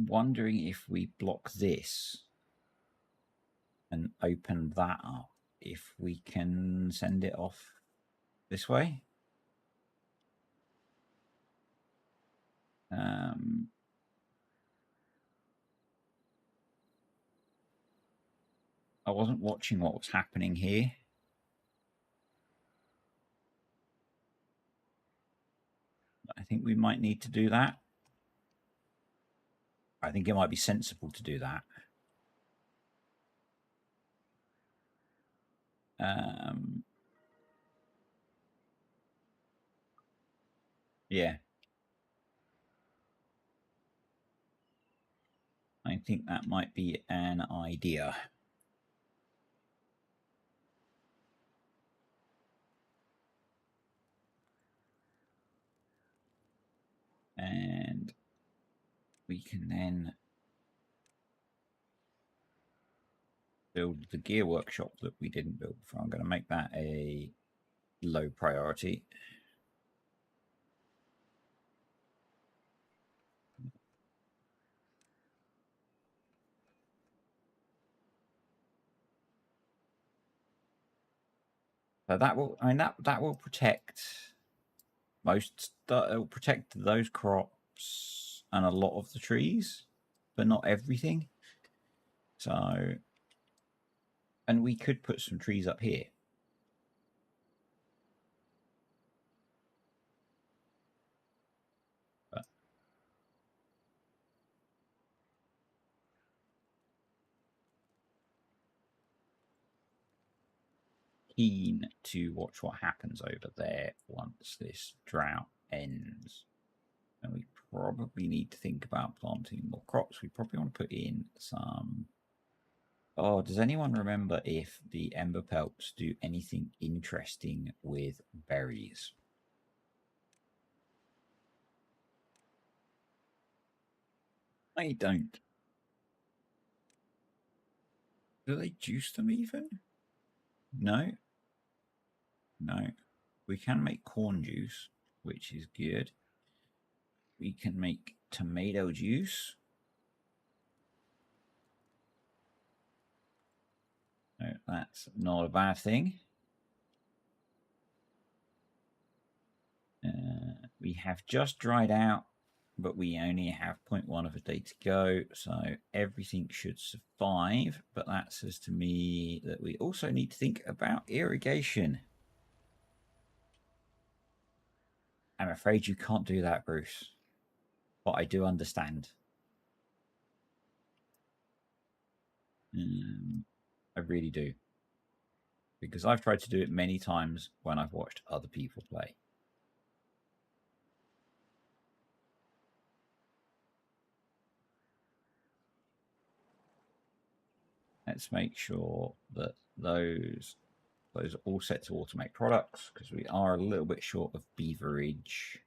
wondering if we block this and open that up, if we can send it off this way. I wasn't watching what was happening here. I think we might need to do that. I think it might be sensible to do that. Yeah. I think that might be an idea. And we can then build the gear workshop that we didn't build before. I'm going to make that a low priority. So that will, I mean, that will protect most. It will protect those crops and a lot of the trees, but not everything. So, and we could put some trees up here. But keen to watch what happens over there once this drought ends. And we probably need to think about planting more crops. We probably want to put in some... Oh, does anyone remember if the ember pelts do anything interesting with berries? I don't. Do they juice them even? No. No. We can make corn juice, which is good. We can make tomato juice. No, that's not a bad thing. We have just dried out, but we only have 0.1 of a day to go, so everything should survive. But that says to me that we also need to think about irrigation. I'm afraid you can't do that, Bruce, but I do understand. I really do, because I've tried to do it many times when I've watched other people play. Let's make sure that those are all set to automate products, because we are a little bit short of beaverage.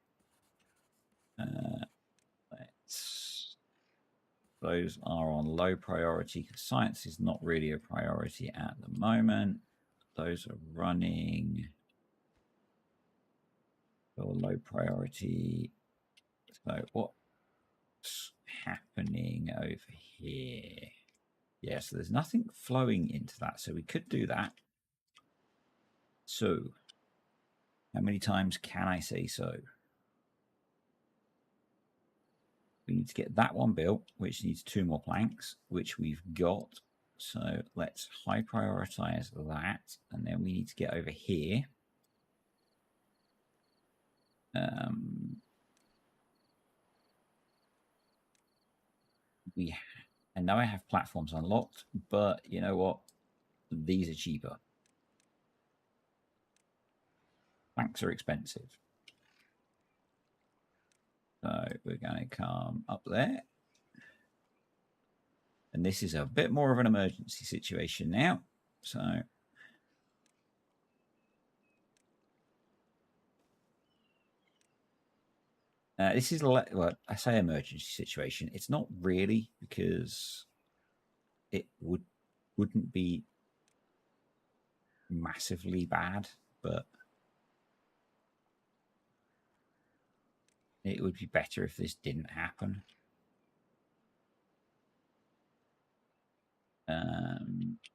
Those are on low priority because science is not really a priority at the moment. Those are running for low priority. So what's happening over here? Yeah, so there's nothing flowing into that. So we could do that. So how many times can I say so? We need to get that one built, which needs 2 more planks, which we've got. So let's high prioritize that. And then we need to get over here. And now I have platforms unlocked, but you know what? These are cheaper. Planks are expensive. So we're going to come up there. And this is a bit more of an emergency situation now. So this is, well, I say emergency situation. It's not really, because it wouldn't be massively bad, but it would be better if this didn't happen.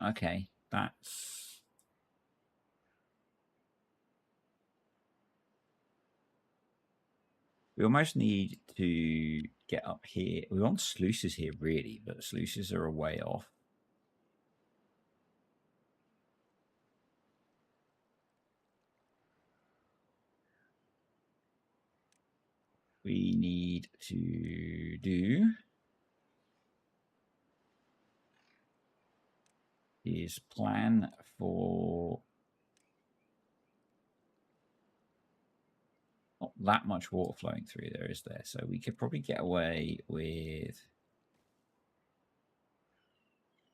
Okay, that's... We almost need to get up here. We want sluices here, really, but sluices are a way off. We need to do is plan for not that much water flowing through there, is there? So we could probably get away with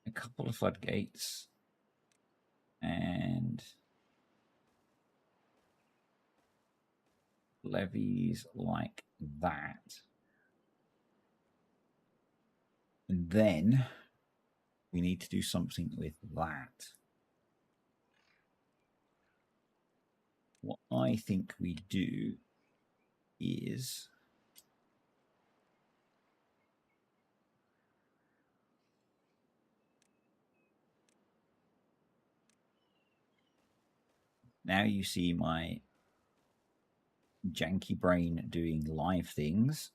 a couple of floodgates and levees like that. And then we need to do something with that. What I think we do is now you see my janky brain doing live things.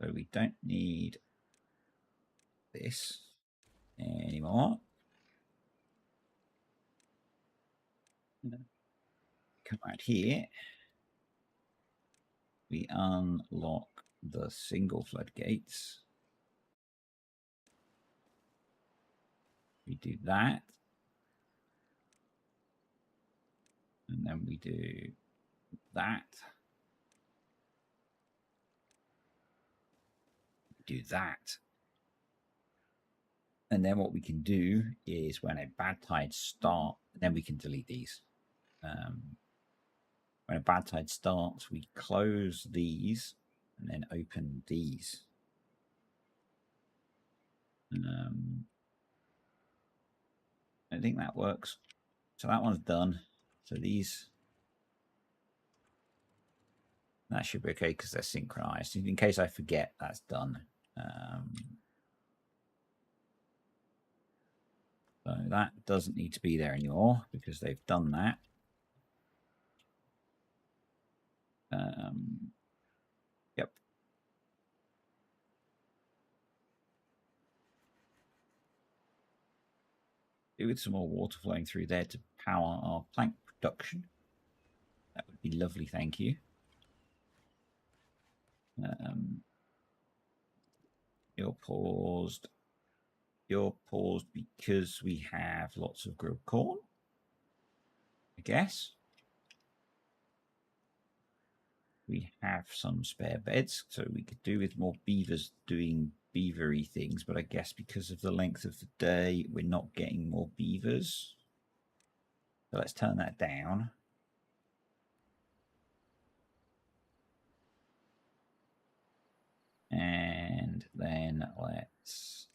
So we don't need this anymore. Come out here. We unlock the single floodgates. We do that. And then we do that. Do that. And then what we can do is when a bad tide starts, then we can delete these. When a bad tide starts, we close these and then open these. I think that works. So that one's done. So these, that should be okay because they're synchronized. In case I forget, that's done. So that doesn't need to be there anymore because they've done that. Yep. With some more water flowing through there to power our plank production. That would be lovely, thank you. You're paused. You're paused because we have lots of grilled corn, I guess. We have some spare beds, so we could do with more beavers doing beavery things, but I guess because of the length of the day, we're not getting more beavers. So let's turn that down. And then let's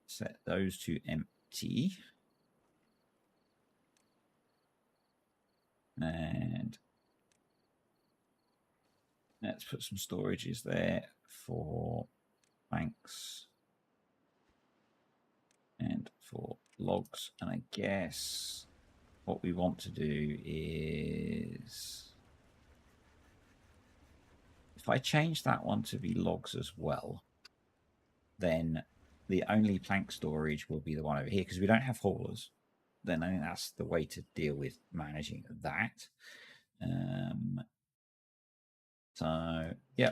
set those to empty. And let's put some storages there for banks and for logs. And I guess what we want to do is, if I change that one to be logs as well, then the only plank storage will be the one over here because we don't have haulers. Then I think that's the way to deal with managing that. So, yeah,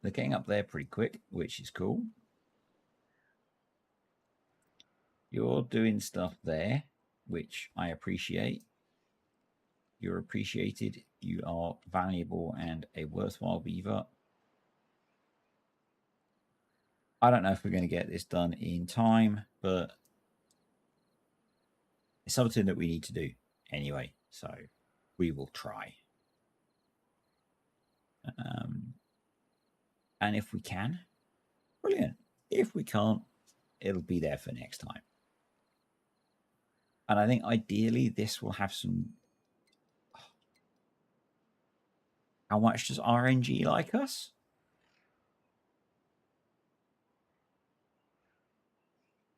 they're getting up there pretty quick, which is cool. You're doing stuff there, which I appreciate. You're appreciated. You are valuable and a worthwhile beaver. I don't know if we're going to get this done in time, but it's something that we need to do anyway, so we will try. And if we can, brilliant. If we can't, it'll be there for next time. And I think ideally this will have some... How much does RNG like us?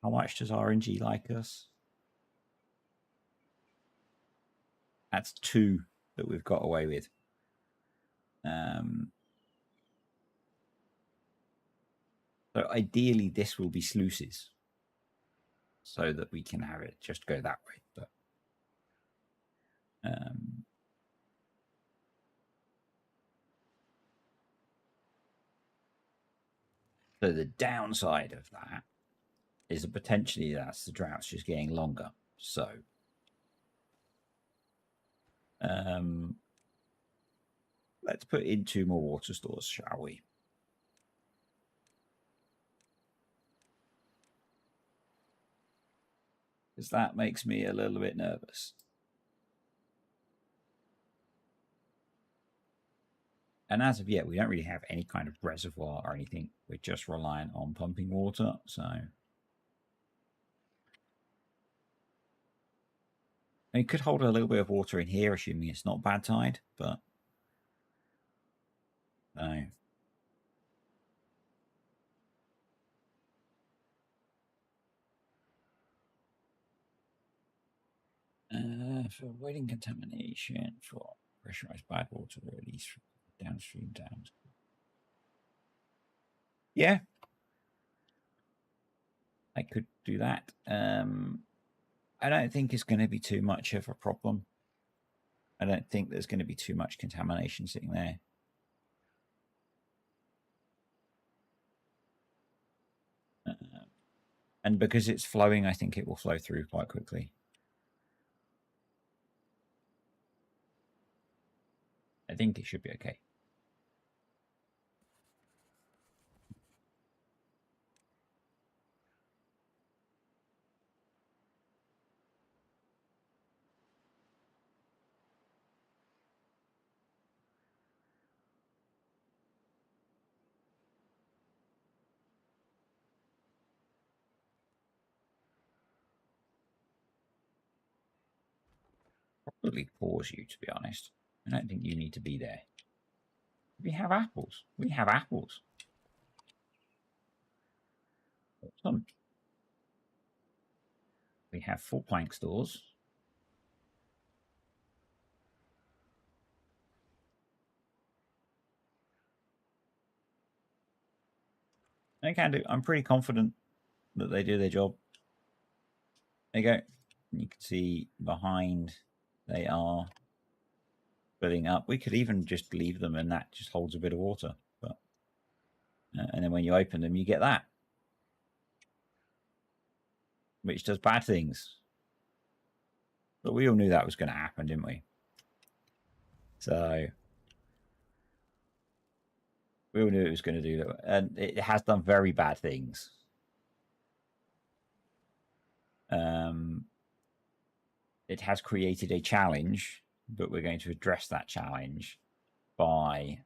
How much does RNG like us? That's 2 that we've got away with. So ideally this will be sluices so that we can have it just go that way. But so the downside of that is that potentially that's the drought's just getting longer. So let's put in 2 more water stores, shall we? Because that makes me a little bit nervous. And as of yet, we don't really have any kind of reservoir or anything. We're just reliant on pumping water, so... It could hold a little bit of water in here, assuming it's not bad tide, but... No. For avoiding contamination, for pressurized bad water release from downstream dams. Yeah. I could do that. I don't think it's going to be too much of a problem. I don't think there's going to be too much contamination sitting there. And because it's flowing, I think it will flow through quite quickly. I think it should be okay. Probably pause you, to be honest. I don't think you need to be there. We have apples. We have apples. . 。We have 4 plank stores. They can do. I'm pretty confident that they do their job. There you go. You can see behind they are filling up. We could even just leave them and that just holds a bit of water. But and then when you open them, you get that, which does bad things. But we all knew that was going to happen, didn't we? So we all knew it was going to do that. And it has done very bad things. It has created a challenge, but we're going to address that challenge by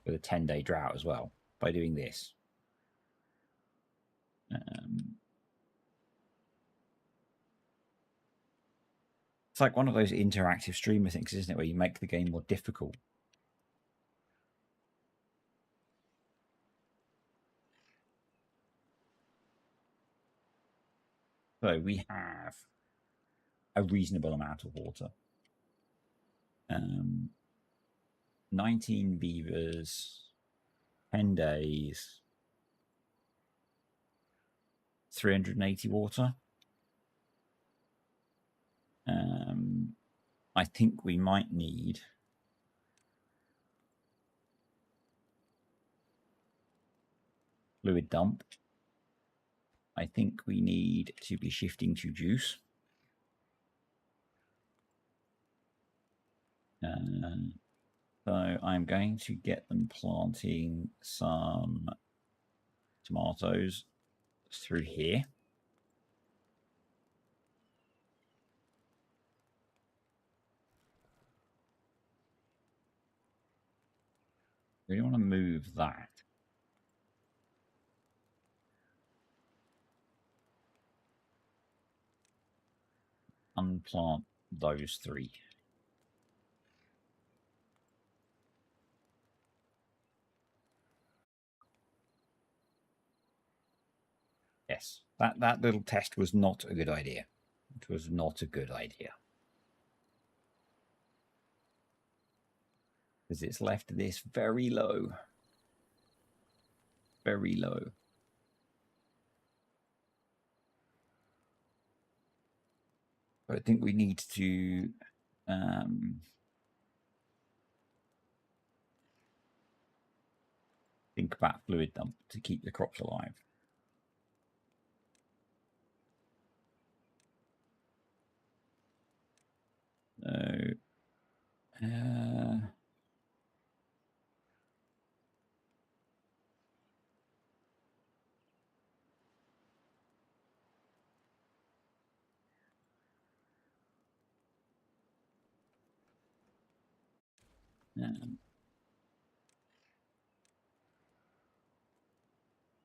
with a 10-day drought as well by doing this. It's like one of those interactive streamer things, isn't it, where you make the game more difficult. So we have a reasonable amount of water. 19 beavers, 10 days, 380 water. I think we might need fluid dump. I think we need to be shifting to juice. So I'm going to get them planting some tomatoes through here. We want to move that. Unplant those 3. Yes, that little test was not a good idea. It was not a good idea. Because it's left this very low. Very low. But I think we need to think about fluid dump to keep the crops alive. So,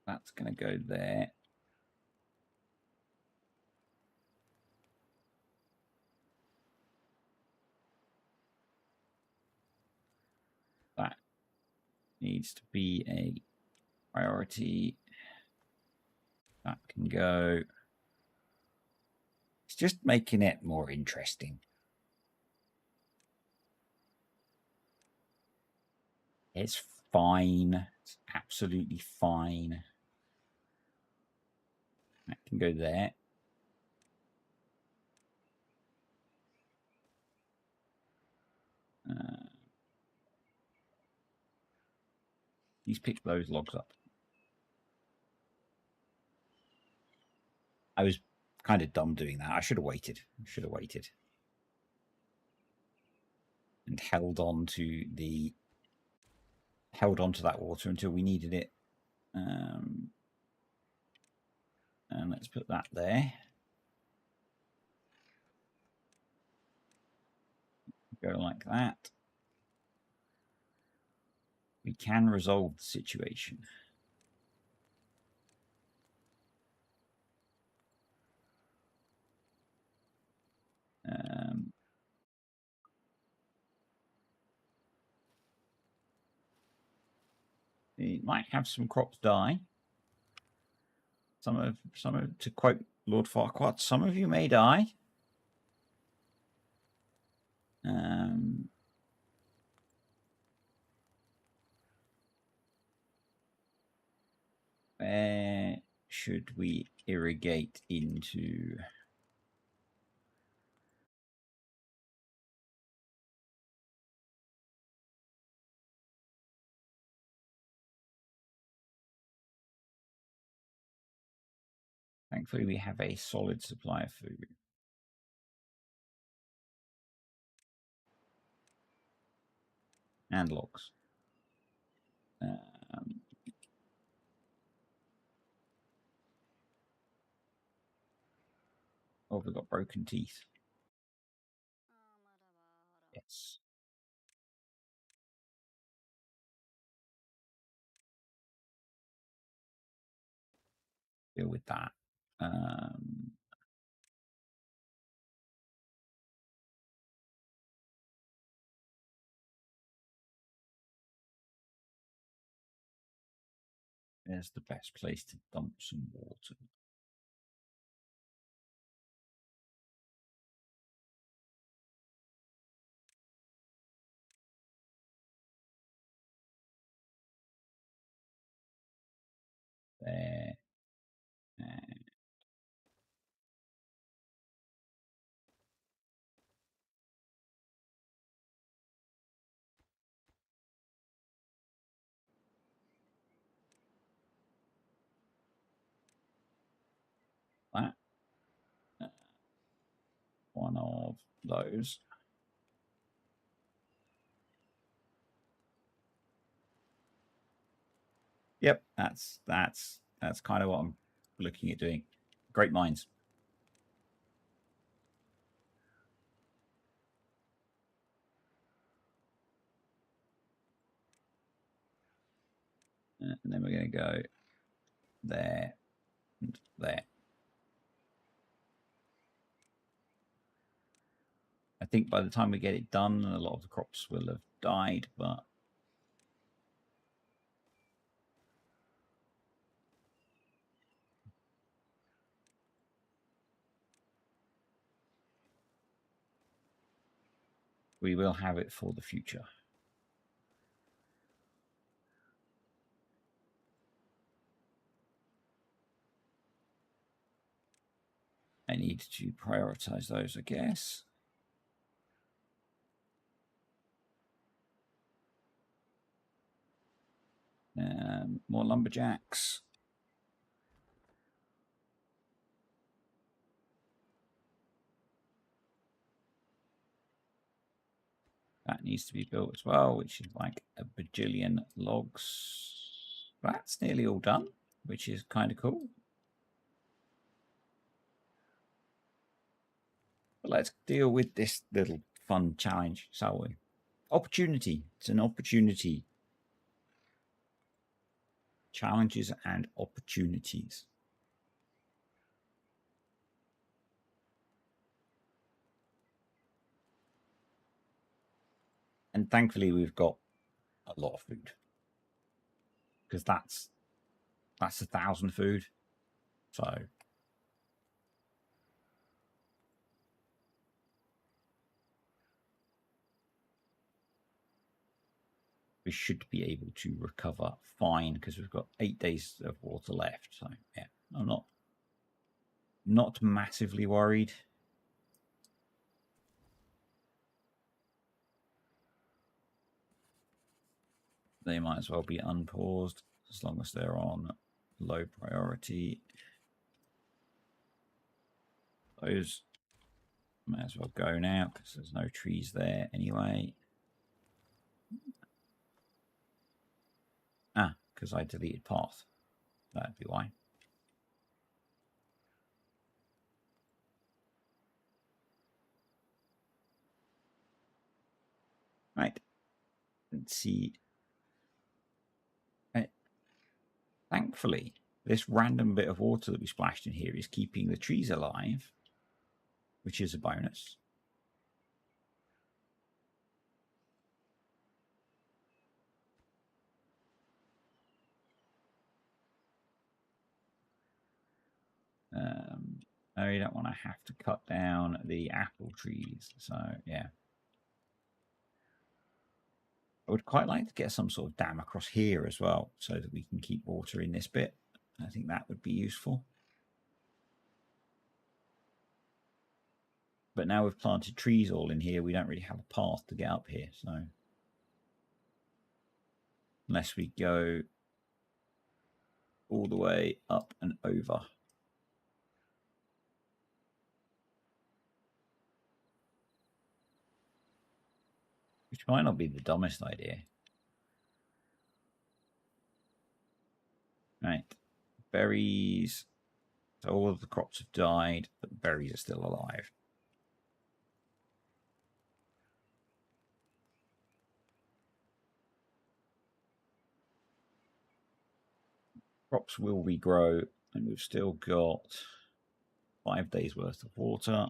that's going to go there. That needs to be a priority. That can go. It's just making it more interesting. It's fine. It's absolutely fine. That can go there. Please pick those logs up. I was kind of dumb doing that. I should have waited. And held on to that water until we needed it. And let's put that there. Go like that. We can resolve the situation. We might have some crops die. Some of, to quote Lord Farquaad, some of you may die. Where should we irrigate into? Thankfully, we have a solid supply of food. And logs. Oh, we've got broken teeth. Yes. Deal with that. There's the best place to dump some water. There. And that. One of those. Yep, that's kind of what I'm looking at doing. Great minds. And then we're going to go there and there. I think by the time we get it done, a lot of the crops will have died, but we will have it for the future. I need to prioritize those, I guess. More lumberjacks. That needs to be built as well, which is like a bajillion logs. That's nearly all done, which is kind of cool. But let's deal with this little fun challenge, shall we? Opportunity. It's an opportunity. Challenges and opportunities. And thankfully, we've got a lot of food. Because that's 1,000 food. So we should be able to recover fine because we've got 8 days of water left. So yeah, I'm not massively worried. They might as well be unpaused as long as they're on low priority. Those might as well go now because there's no trees there anyway. Ah, because I deleted path. That'd be why. Right. Let's see. Thankfully, this random bit of water that we splashed in here is keeping the trees alive, which is a bonus. you don't want to have to cut down the apple trees. So, yeah. I would quite like to get some sort of dam across here as well so that we can keep water in this bit. I think that would be useful. But now we've planted trees all in here, we don't really have a path to get up here. So unless we go all the way up and over. Which might not be the dumbest idea. Right. Berries. So all of the crops have died, but the berries are still alive. Crops will regrow, and we've still got 5 days worth of water.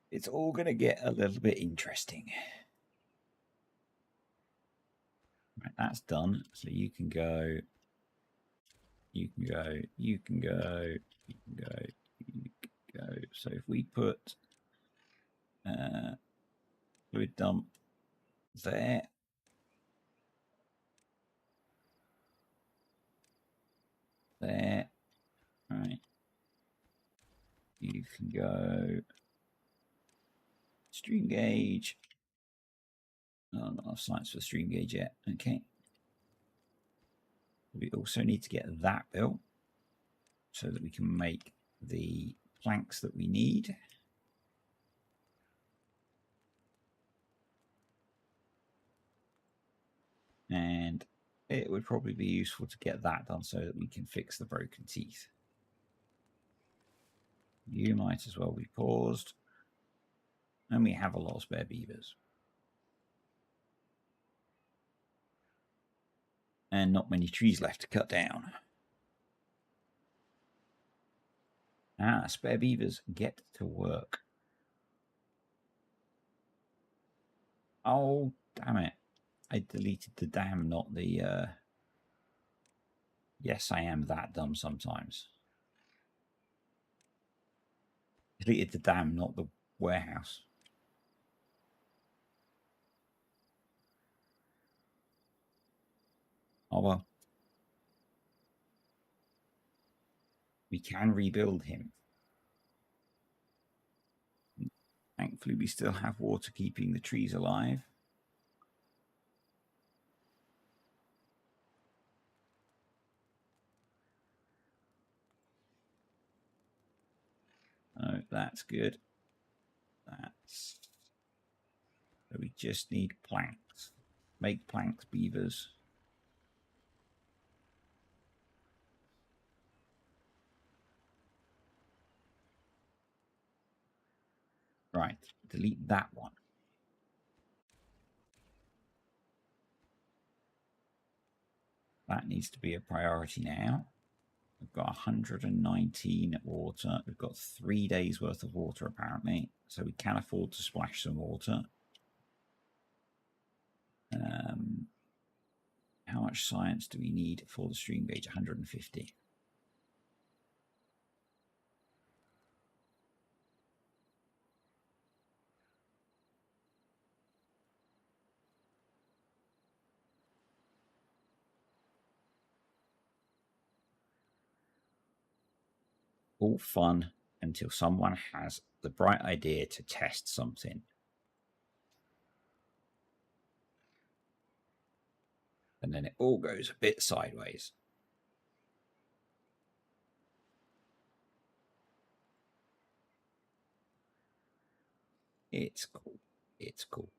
It's all going to get a little bit interesting. Right, that's done. So you can go, you can go, you can go, you can go, you can go. So if we put fluid dump there, there, right. You can go stream gauge. Oh, not enough science for the stream gauge yet. Okay. We also need to get that built so that we can make the planks that we need. And it would probably be useful to get that done so that we can fix the broken teeth. You might as well be paused. And we have a lot of spare beavers. And not many trees left to cut down. Spare beavers, get to work. Oh, damn it. I deleted the dam, not the... Yes, I am that dumb sometimes. Deleted the dam, not the warehouse. Oh, well. We can rebuild him. Thankfully, we still have water keeping the trees alive. Oh, that's good. That's... So we just need planks. Make planks, beavers. Right, delete that one. That needs to be a priority now. We've got 119 water. We've got 3 days worth of water, apparently. So we can afford to splash some water. How much science do we need for the stream gauge? 150. All fun until someone has the bright idea to test something. And then it all goes a bit sideways. It's cool. It's cool.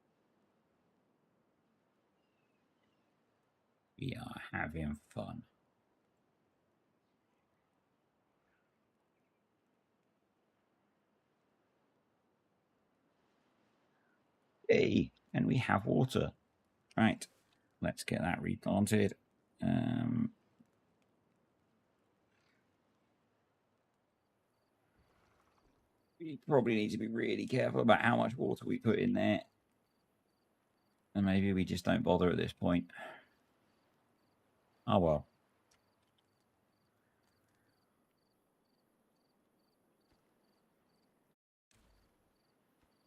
We are having fun. Yay! And we have water. Right. Let's get that replanted. We probably need to be really careful about how much water we put in there. And maybe we just don't bother at this point. Oh well.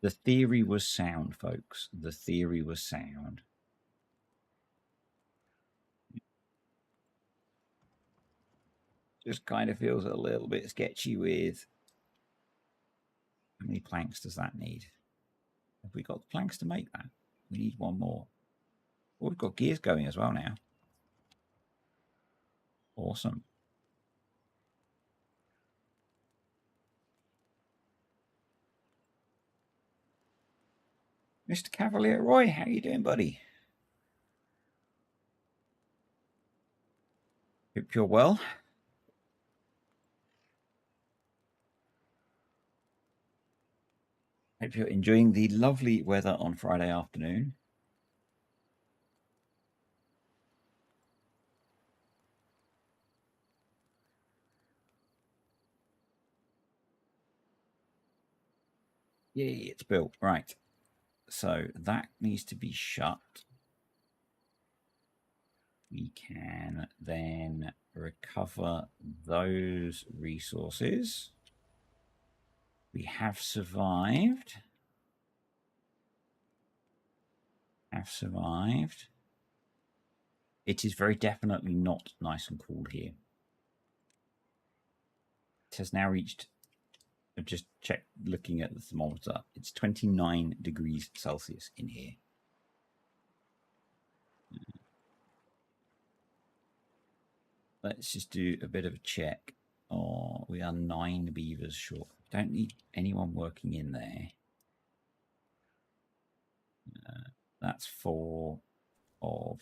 The theory was sound, folks. The theory was sound. Just kind of feels a little bit sketchy with how many planks does that need? Have we got the planks to make that? We need one more. Oh, we've got gears going as well now. Awesome. Mr. Cavalier Roy, how you doing, buddy? Hope you're well. Hope you're enjoying the lovely weather on Friday afternoon. Yay, it's built. Right. So that needs to be shut. We can then recover those resources. We have survived. It is very definitely not nice and cool here. It has now reached, I've just checked looking at the thermometer, it's 29 degrees Celsius in here. Let's just do a bit of a check. Oh, we are 9 beavers short. Don't need anyone working in there. That's 4 of...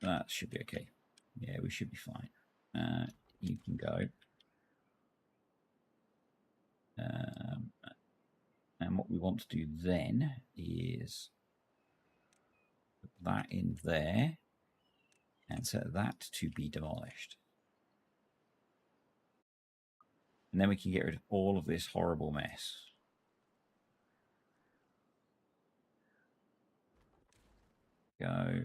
That should be okay. Yeah, we should be fine. You can go. And what we want to do then is put that in there and set that to be demolished. And then we can get rid of all of this horrible mess. Go.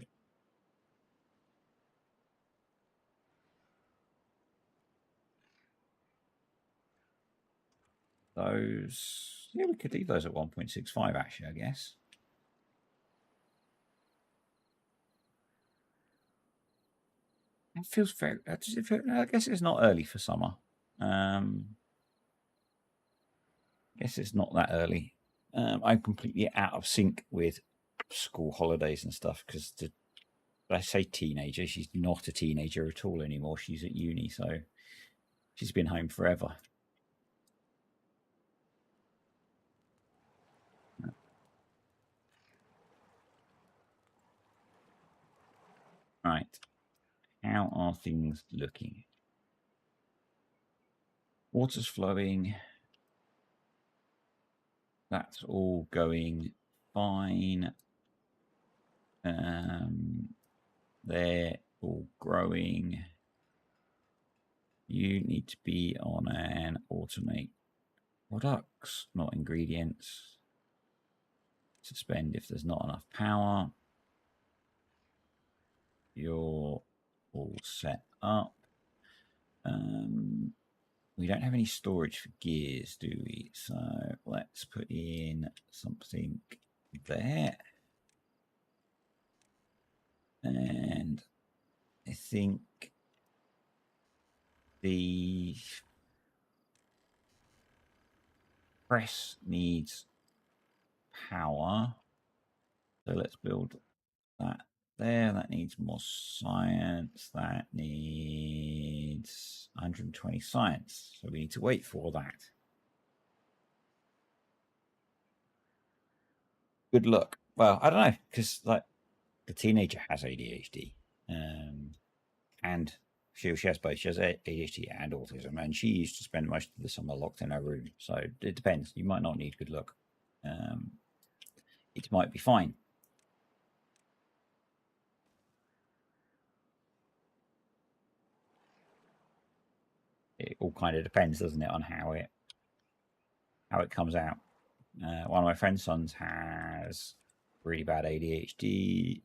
Those, yeah, we could leave those at 1.65 actually, I guess. It feels very, I guess it's not early for summer. I guess it's not that early. I'm completely out of sync with school holidays and stuff because I say teenager, she's not a teenager at all anymore. She's at uni, so she's been home forever. Right. How are things looking? Water's flowing. That's all going fine. They're all growing. You need to be on an automate products, not ingredients. Suspend if there's not enough power. You're all set up. We don't have any storage for gears, do we? So let's put in something there. And I think the press needs power. So let's build that there. That needs more science. That needs 120 science. So we need to wait for that. Good luck. Well, I don't know, because like the teenager has ADHD, and she has both. She has ADHD and autism, and she used to spend most of the summer locked in her room. So it depends. You might not need good luck. It might be fine. It all kind of depends, doesn't it, on how it comes out. One of my friend's sons has really bad ADHD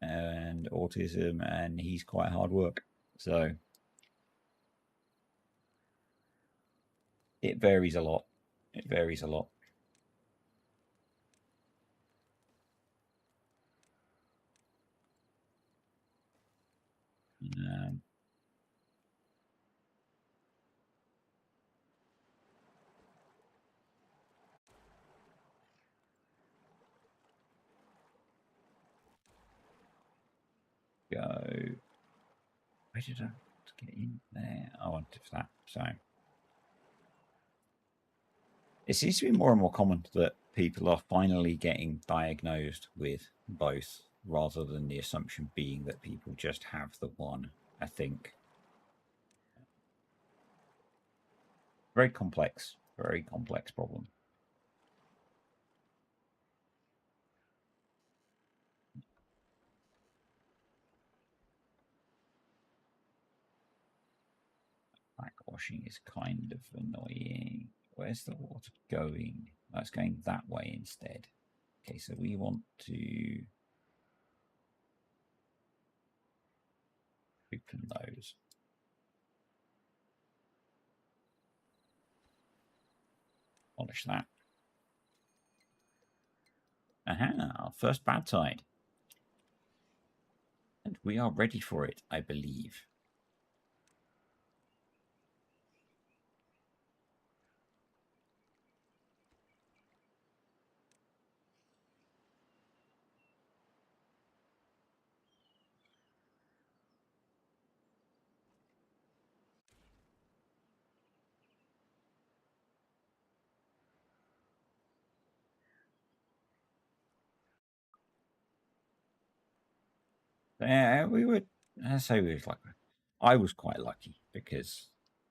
and autism, and he's quite hard work. So it varies a lot. go. Where did I get in there? I wanted that. So it seems to be more and more common that people are finally getting diagnosed with both, rather than the assumption being that people just have the one. I think very complex problem. Blackwashing is kind of annoying. Where's the water going? Oh, it's going that way instead. Okay, so we want to open those. Polish that. Aha, our first bad tide. And we are ready for it, I believe. Yeah, we would. I say we was like, I was quite lucky because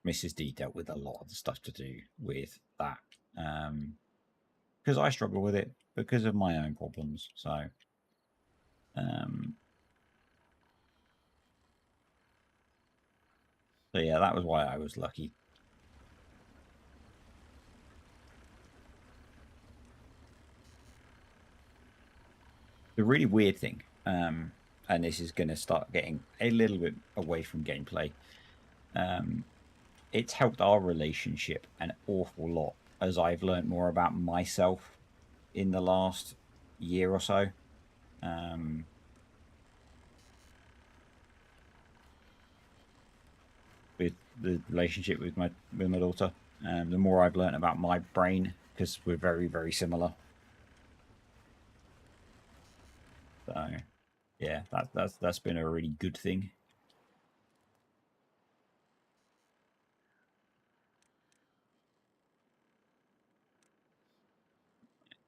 Mrs. D dealt with a lot of the stuff to do with that. Because I struggle with it because of my own problems. So, so yeah, that was why I was lucky. The really weird thing, and this is going to start getting a little bit away from gameplay. It's helped our relationship an awful lot as I've learned more about myself in the last year or so. With the relationship with my daughter, the more I've learned about my brain, because we're very similar. So yeah, that's been a really good thing.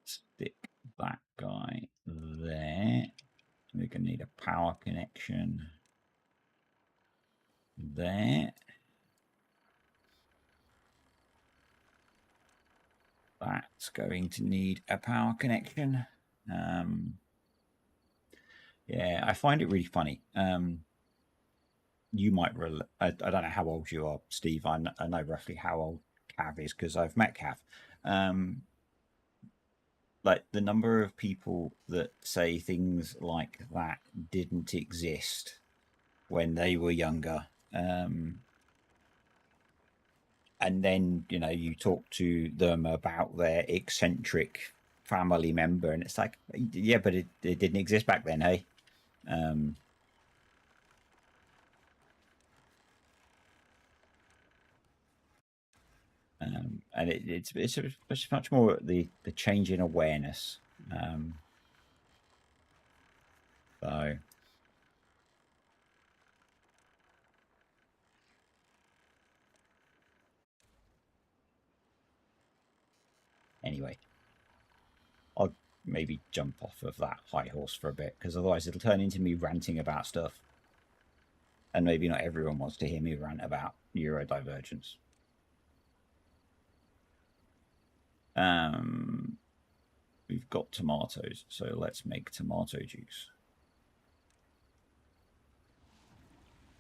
Stick that guy there. We're gonna need a power connection there. That's going to need a power connection. Yeah, I find it really funny. You might, I don't know how old you are, Steve. I know roughly how old Cav is because I've met Cav. Like the number of people that say things like that didn't exist when they were younger. And then, you talk to them about their eccentric family member, and it's like, yeah, but it didn't exist back then, hey? And it's much more the change in awareness. So anyway, I'll maybe jump off of that high horse for a bit, because otherwise it'll turn into me ranting about stuff, and maybe not everyone wants to hear me rant about neurodivergence. We've got tomatoes, so let's make tomato juice.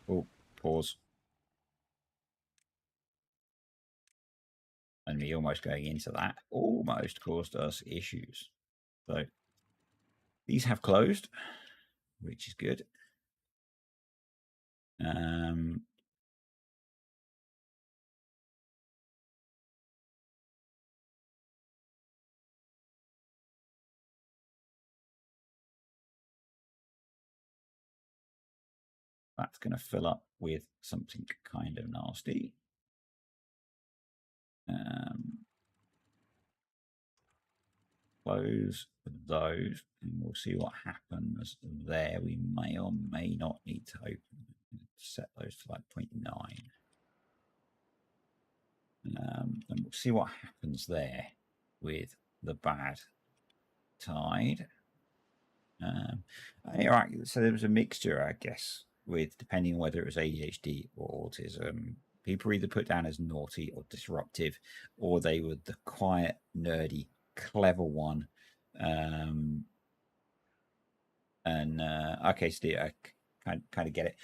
Oh, pause. And me almost going into that almost caused us issues. So these have closed, which is good. That's going to fill up with something kind of nasty. close those and we'll see what happens there. We may or may not need to open, set those to like 0.9. And we'll see what happens there with the bad tide. Right, so there was a mixture, I guess, with depending on whether it was ADHD or autism. People either put down as naughty or disruptive, or they were the quiet, nerdy, clever one. Okay, Steve, I kind of get it.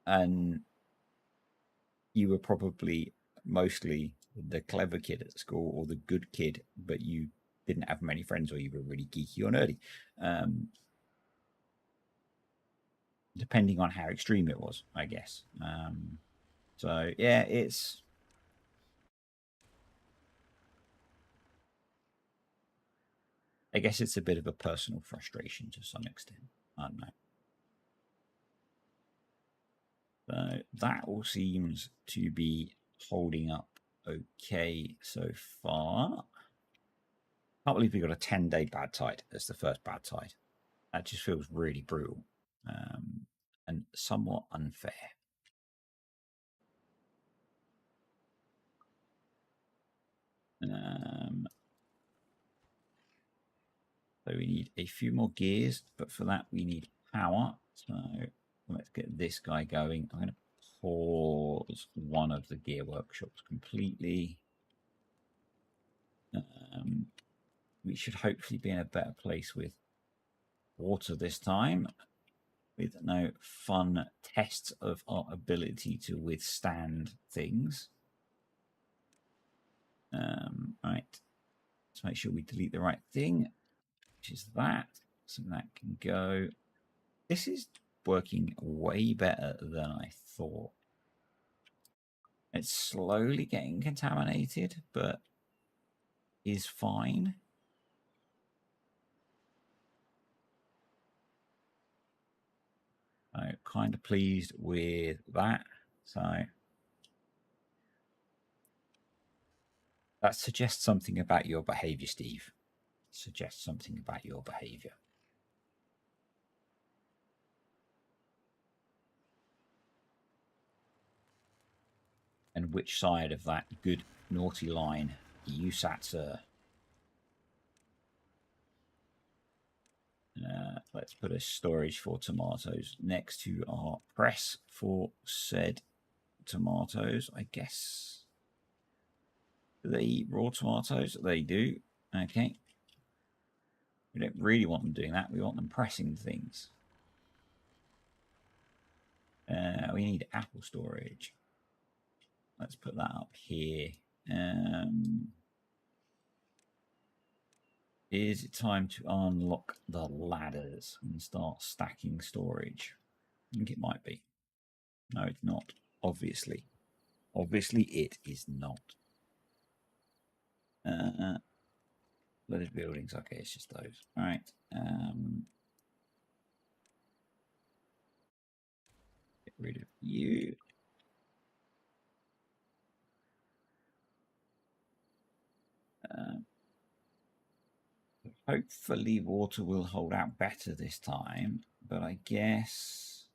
And you were probably mostly the clever kid at school or the good kid, but you didn't have many friends, or you were really geeky or nerdy. Depending on how extreme it was, I guess. So yeah, I guess it's a bit of a personal frustration to some extent. I don't know. So that all seems to be holding up okay so far. Can't believe we got a 10-day bad tide as the first bad tide. That just feels really brutal and somewhat unfair. So we need a few more gears, but for that we need power. So let's get this guy going. I'm going to pause one of the gear workshops completely. We should hopefully be in a better place with water this time, with no fun tests of our ability to withstand things. Right, let's make sure we delete the right thing, which is that. So that can go. This is working way better than I thought. It's slowly getting contaminated, but is fine. I'm kind of pleased with that. So that suggests something about your behavior, Steve. Suggests something about your behavior. And which side of that good naughty line you sat, sir? Let's put a storage for tomatoes next to our press for said tomatoes, I guess. Do they eat raw tomatoes? They do. Okay. We don't really want them doing that. We want them pressing things. We need apple storage. Let's put that up here. Is it time to unlock the ladders and start stacking storage? I think it might be. No, it's not. Obviously. Obviously, it is not. Loaded buildings. Okay, it's just those. All right. Get rid of you. Hopefully water will hold out better this time, but I guess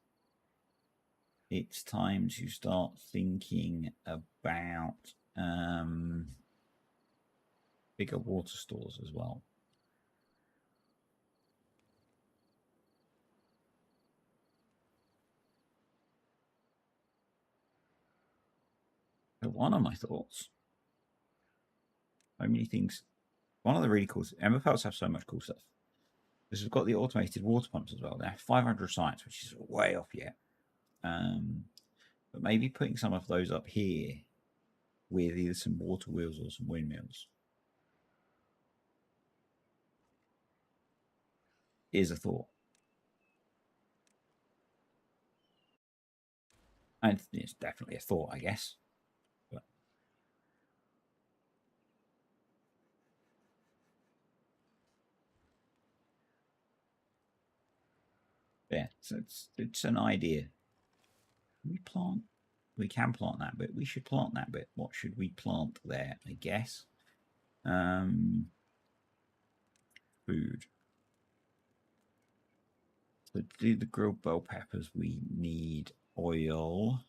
it's time to start thinking about bigger water stores as well. So one of my thoughts, so many things. One of the really cool, MFLs have so much cool stuff. Because we've got the automated water pumps as well. They have 500 science, which is way off yet. But maybe putting some of those up here with either some water wheels or some windmills is a thought. And it's definitely a thought, I guess. But yeah, so it's an idea. We plant. We can plant that bit. We should plant that bit. What should we plant there? I guess. food. So to do the grilled bell peppers, we need oil.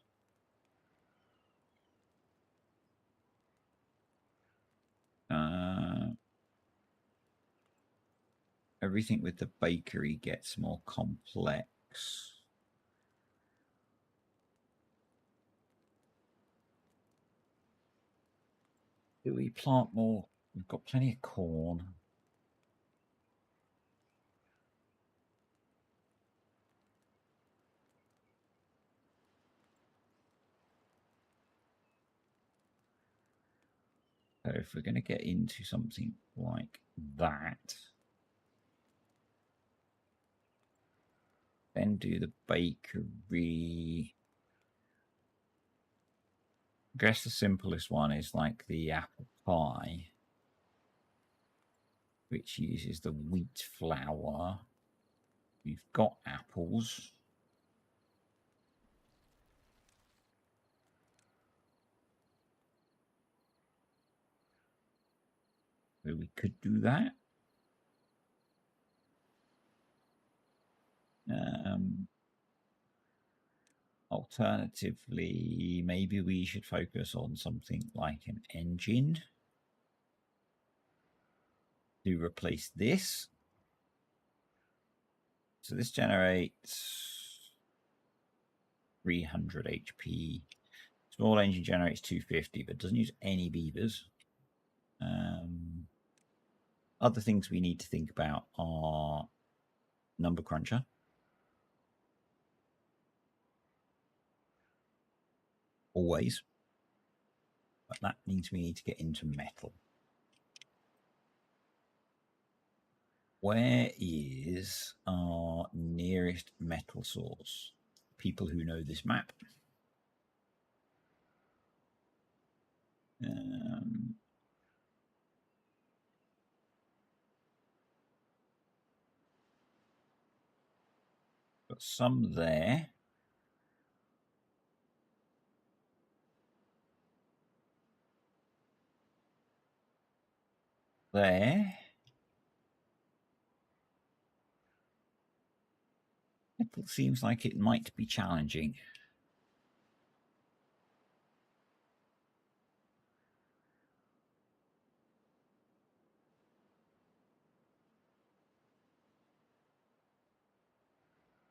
Everything with the bakery gets more complex. Do we plant more? We've got plenty of corn. So if we're going to get into something like that, then do the bakery. I guess the simplest one is like the apple pie, which uses the wheat flour. We've got apples. So we could do that. Alternatively, maybe we should focus on something like an engine to replace this. So this generates 300 HP. Small engine generates 250, but doesn't use any beavers. Other things we need to think about are number cruncher. Always. But that means we need to get into metal. Where is our nearest metal source? People who know this map. Got some there. There. It seems like it might be challenging.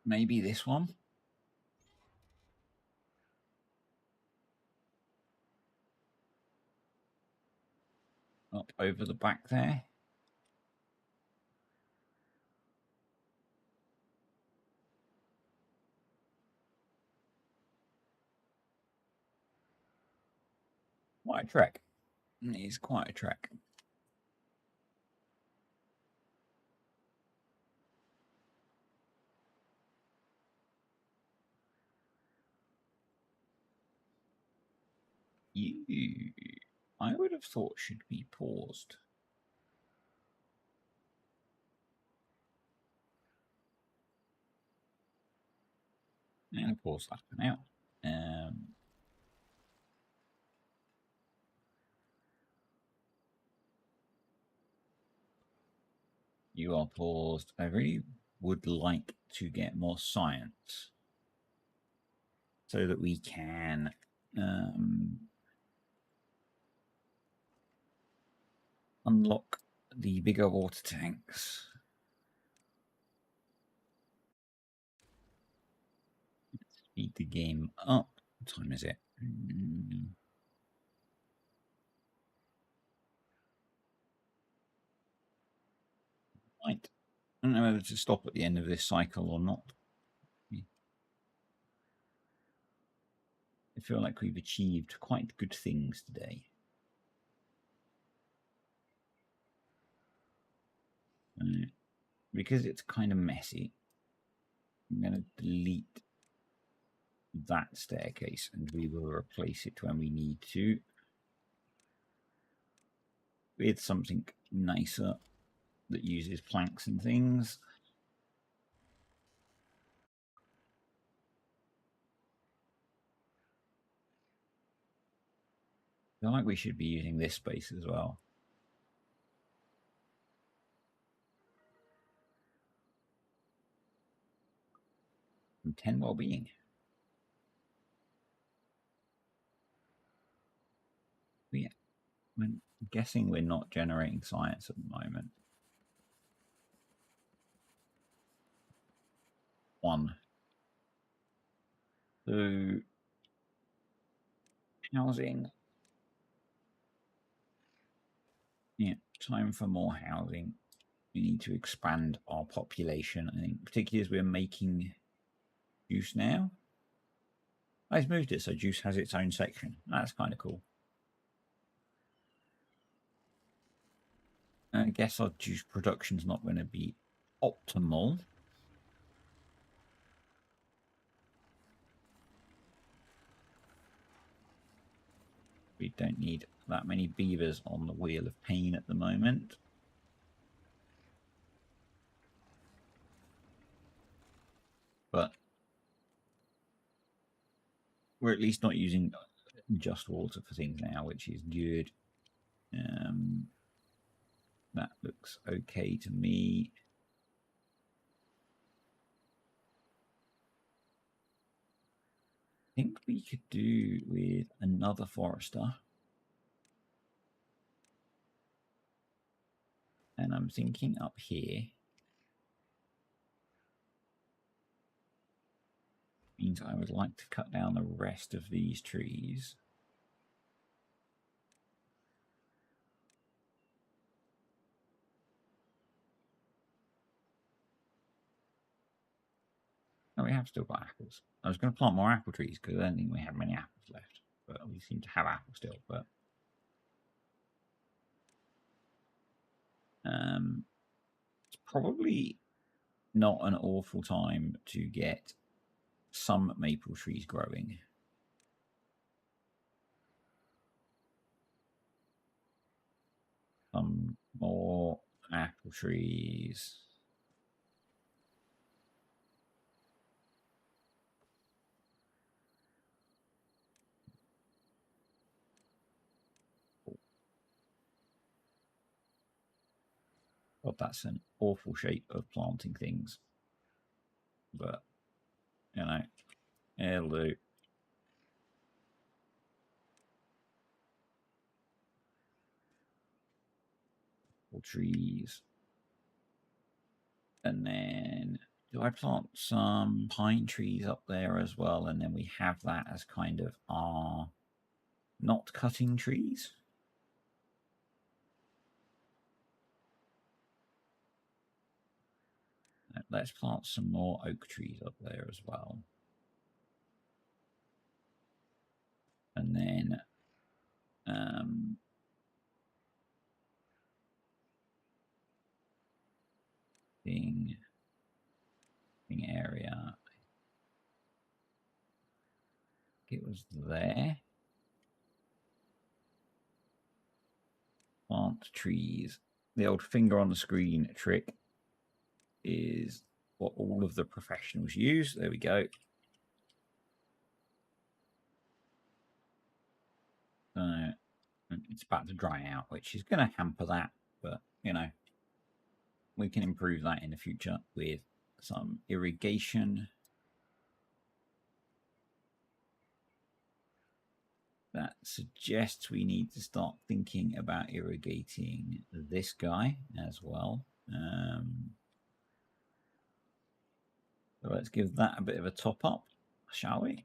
Maybe this one. Up over the back there. Quite a trek. It is quite a trek. You, I would have thought, should be paused. And pause that for now. You are paused. I really would like to get more science so that we can unlock the bigger water tanks. Speed the game up. What time is it? Right. I don't know whether to stop at the end of this cycle or not. I feel like we've achieved quite good things today. Because it's kind of messy, I'm going to delete that staircase and we will replace it when we need to with something nicer that uses planks and things. I feel like we should be using this space as well. and 10 well-being. Yeah, I'm guessing we're not generating science at the moment. 1. So, housing. Yeah, time for more housing. We need to expand our population, I think, particularly as we're making juice now. I've moved it so juice has its own section. That's kind of cool. I guess our juice production's not going to be optimal. We don't need that many beavers on the wheel of pain at the moment. But we're at least not using just water for things now, which is good. That looks okay to me. I think we could do with another forester. And I'm thinking up here means I would like to cut down the rest of these trees. Oh, we have still got apples. I was going to plant more apple trees because I don't think we have many apples left. But we seem to have apples still. But it's probably not an awful time to get some maple trees growing. Some more apple trees. God, that's an awful shape of planting things. But, you know, it'll do. Trees. And then do I plant some pine trees up there as well? And then we have that as kind of our not cutting trees. Let's plant some more oak trees up there as well. And then thing area. It was there. Plant trees. The old finger on the screen trick is what all of the professionals use. There we go. It's about to dry out, which is going to hamper that, but you know, we can improve that in the future with some irrigation. That suggests we need to start thinking about irrigating this guy as well. So let's give that a bit of a top up, shall we?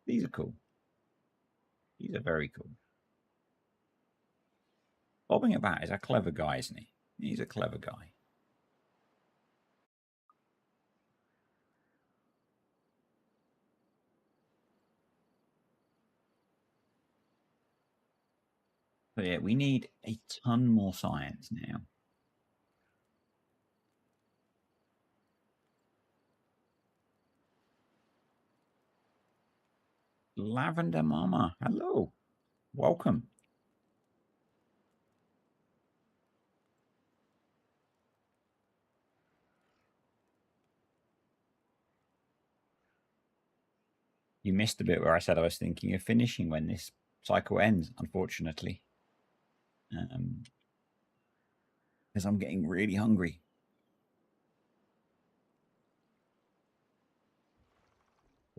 These are cool. These are very cool. Bobbing about is a clever guy, isn't he? He's a clever guy. So yeah, we need a ton more science now. Lavender Mama, hello. Welcome. You missed the bit where I said I was thinking of finishing when this cycle ends, unfortunately. Because I'm getting really hungry.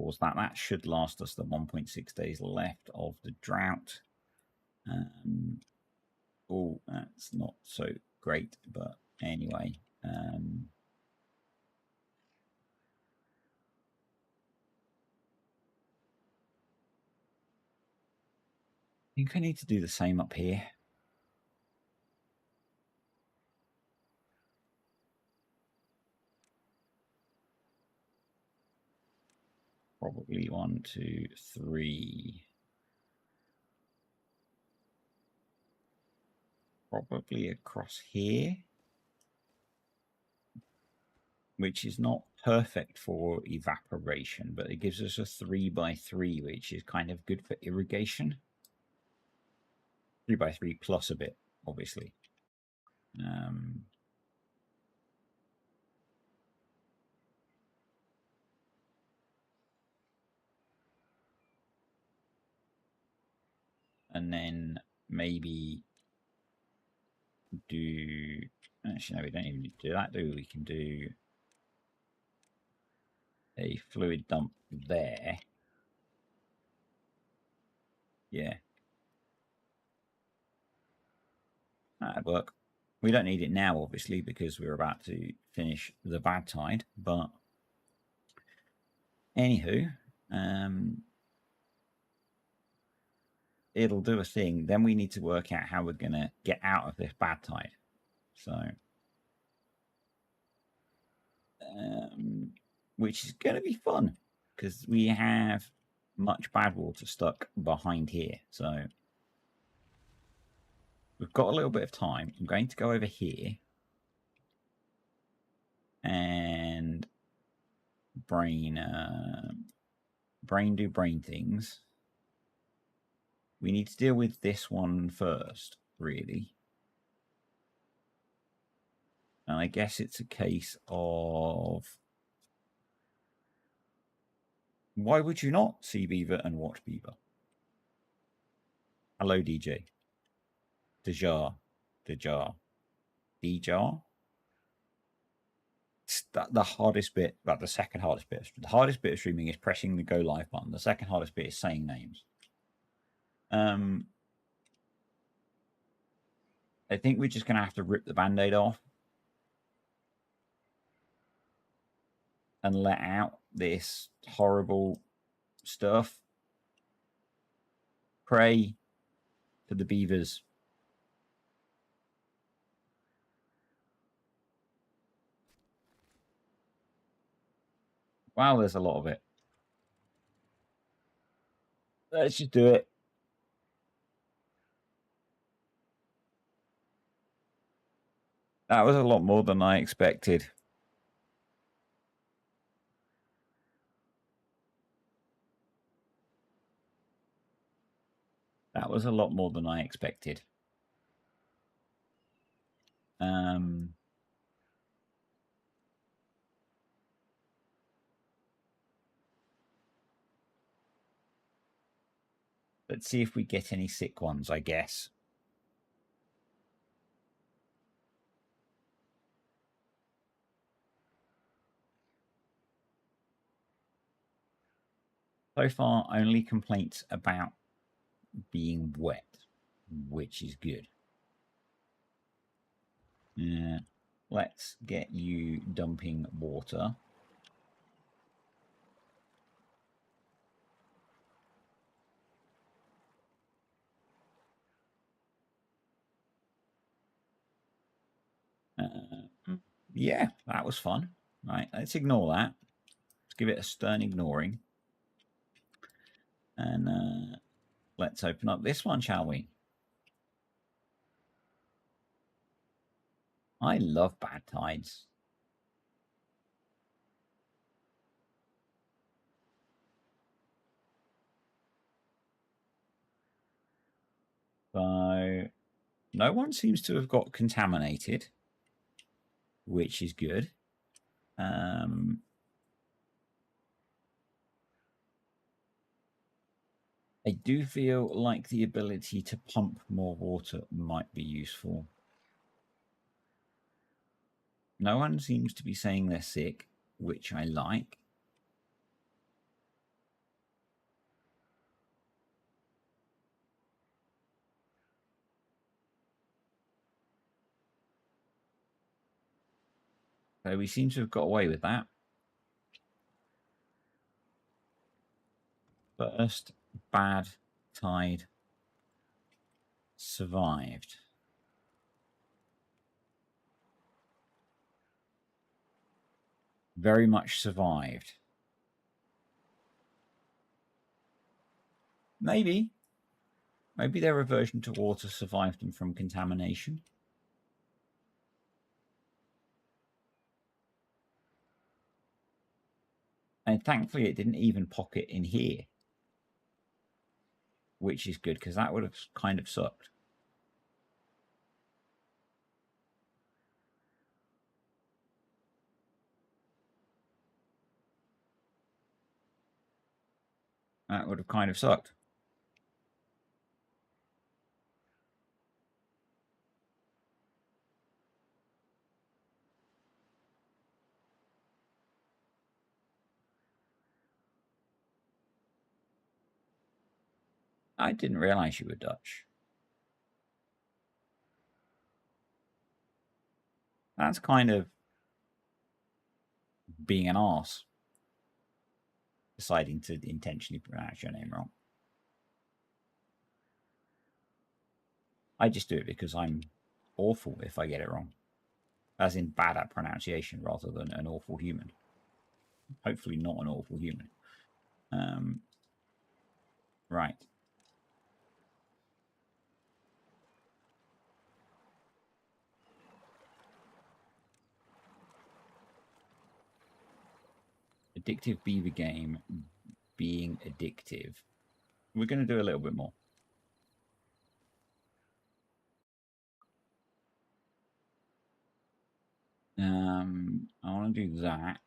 pause that. That should last us the 1.6 days left of the drought. Oh, that's not so great, but anyway. I think I need to do the same up here. Probably 1, 2, 3. Probably across here, which is not perfect for evaporation, but it gives us a 3x3, which is kind of good for irrigation. 3x3 plus a bit, obviously. And then maybe do... Actually, no, we don't even need to do that, do we? We can do a fluid dump there. Yeah. That'd work. We don't need it now, obviously, because we're about to finish the bad tide, but anywho, it'll do a thing. Then we need to work out how we're going to get out of this bad tide. So, which is going to be fun because we have much bad water stuck behind here. So we've got a little bit of time. I'm going to go over here and brain do brain things. We need to deal with this one first, really. And I guess it's a case of why would you not see beaver and watch beaver? Hello, DJ. Dejar. Dejar. Dejar? The hardest bit, well, the second hardest bit. The hardest bit of streaming is pressing the go live button. The second hardest bit is saying names. I think we're just going to have to rip the band-aid off and let out this horrible stuff. Pray for the beavers. Wow, there's a lot of it. Let's just do it. That was a lot more than I expected. That was a lot more than I expected. Let's see if we get any sick ones, I guess. So far, only complaints about being wet, which is good. Let's get you dumping water. Yeah, that was fun. Right, let's ignore that. Let's give it a stern ignoring. And let's open up this one, shall we? I love bad tides. So no one seems to have got contaminated, which is good. I do feel like the ability to pump more water might be useful. No one seems to be saying they're sick, which I like. So we seem to have got away with that. First bad tide survived. Very much survived. Maybe their aversion to water survived them from contamination. And thankfully it didn't even pocket in here, which is good because that would have kind of sucked. That would have kind of sucked. I didn't realize you were Dutch. That's kind of being an arse. Deciding to intentionally pronounce your name wrong. I just do it because I'm awful if I get it wrong. As in bad at pronunciation rather than an awful human. Hopefully not an awful human. Right. Addictive beaver game being addictive. We're going to do a little bit more. I want to do that.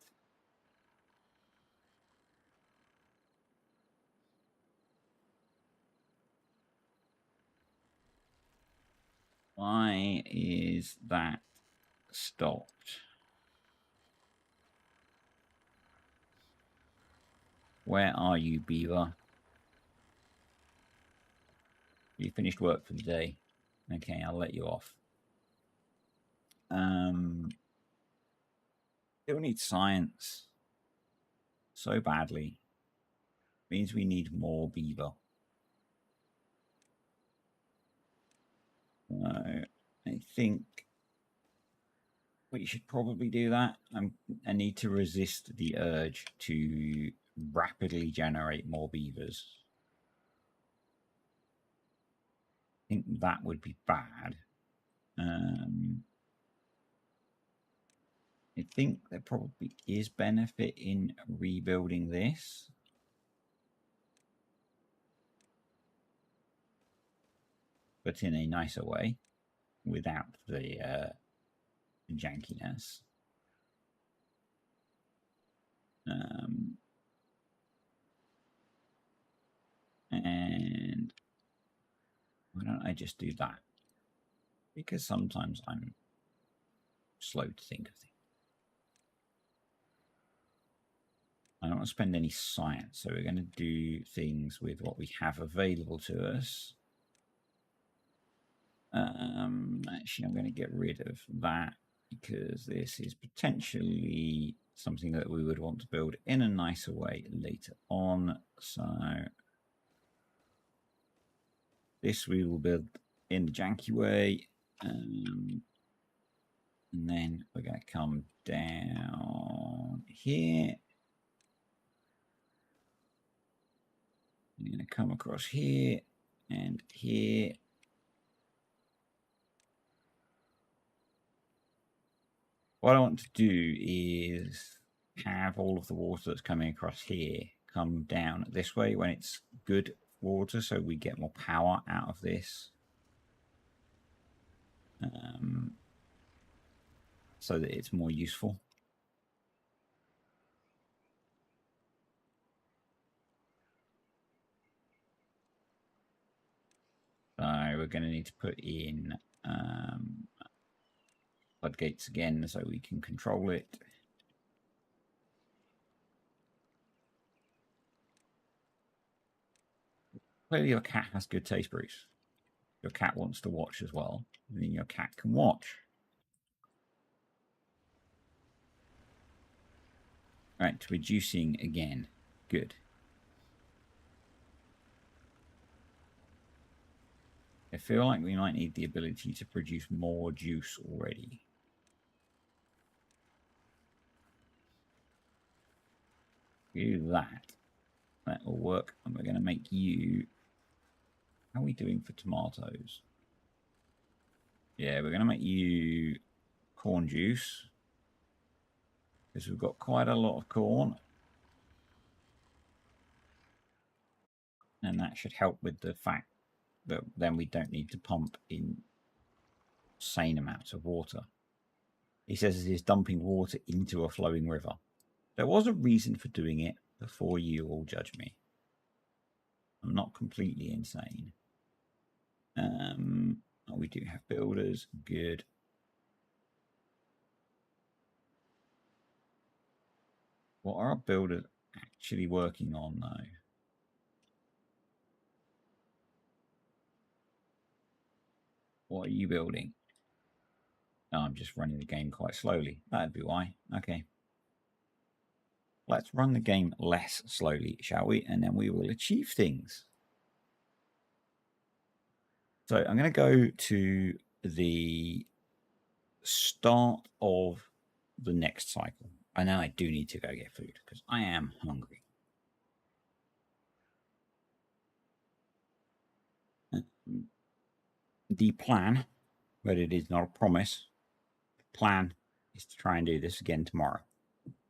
Why is that stopped? Where are you, beaver? You finished work for the day. Okay, I'll let you off. Still need science so badly. Means we need more beaver. I think we should probably do that. I need to resist the urge to rapidly generate more beavers. I think that would be bad. I think there probably is benefit in rebuilding this. But in a nicer way, without the jankiness. And why don't I just do that? Because sometimes I'm slow to think of things. I don't want to spend any science, so we're going to do things with what we have available to us. Actually, I'm going to get rid of that because this is potentially something that we would want to build in a nicer way later on. So this we will build in the janky way. And then we're going to come down here. You're going to come across here and here. What I want to do is have all of the water that's coming across here come down this way when it's good water, so we get more power out of this. So that it's more useful. So we're going to need to put in floodgates again so we can control it. Clearly your cat has good taste, Bruce. Your cat wants to watch as well. Then your cat can watch. Right, reducing again. Good. I feel like we might need the ability to produce more juice already. Do that. That will work. And we're going to make you... How are we doing for tomatoes? Yeah, we're going to make you corn juice. Because we've got quite a lot of corn. And that should help with the fact that then we don't need to pump insane amounts of water. He says it is dumping water into a flowing river. There was a reason for doing it before you all judge me. I'm not completely insane. We do have builders. Good. What are our builders actually working on, though? What are you building? Oh, I'm just running the game quite slowly. That'd be why. Okay. Let's run the game less slowly, shall we? And then we will achieve things. So I'm going to go to the start of the next cycle. I know I do need to go get food because I am hungry. The plan, but it is not a promise, the plan is to try and do this again tomorrow.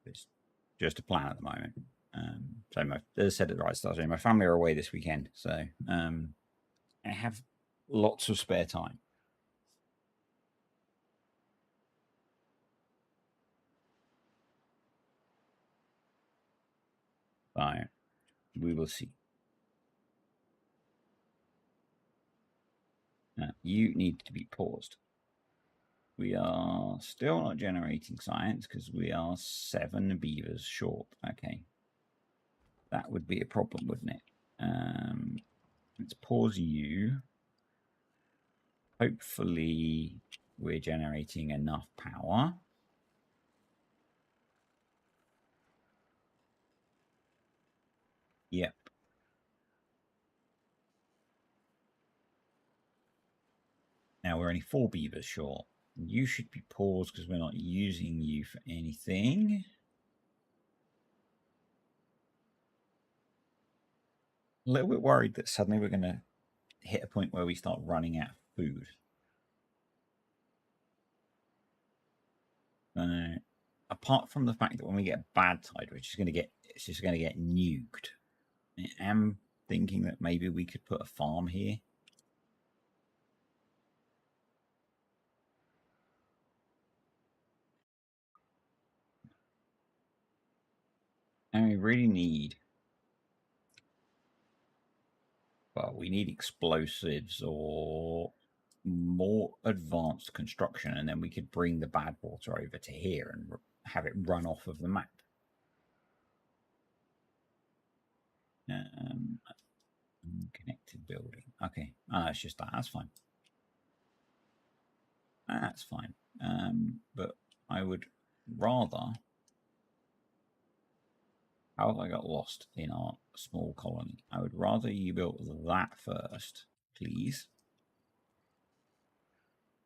It's just a plan at the moment. So as I said at the right start, my family are away this weekend, so I have lots of spare time. So we will see. You need to be paused. We are still not generating science because we are 7 beavers short. Okay. That would be a problem, wouldn't it? Let's pause you. Hopefully we're generating enough power. Yep. Now we're only 4 beavers short. You should be paused because we're not using you for anything. A little bit worried that suddenly we're going to hit a point where we start running out of food. Apart from the fact that when we get bad tide, it's just going to get nuked. I am thinking that maybe we could put a farm here. And we really need... Well, we need explosives or more advanced construction, and then we could bring the bad water over to here and have it run off of the map. Connected building. Okay. It's just that. That's fine. That's fine. But I would rather... How have I got lost in our small colony? I would rather you built that first, please.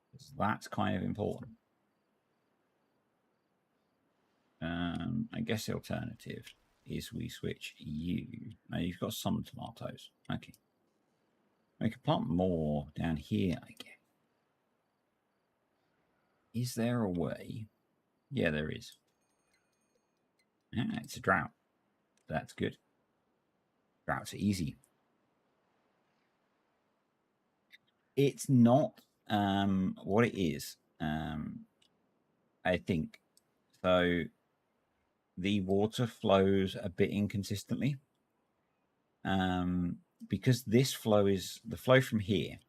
Because that's kind of important. I guess the alternative is we switch you. Now you've got some tomatoes. Okay. We could plant more down here, I guess. Is there a way? Yeah, there is. It's a drought. That's good. Droughts are easy. It's not what it is. I think so. The water flows a bit inconsistently. Because this flow is the flow from here,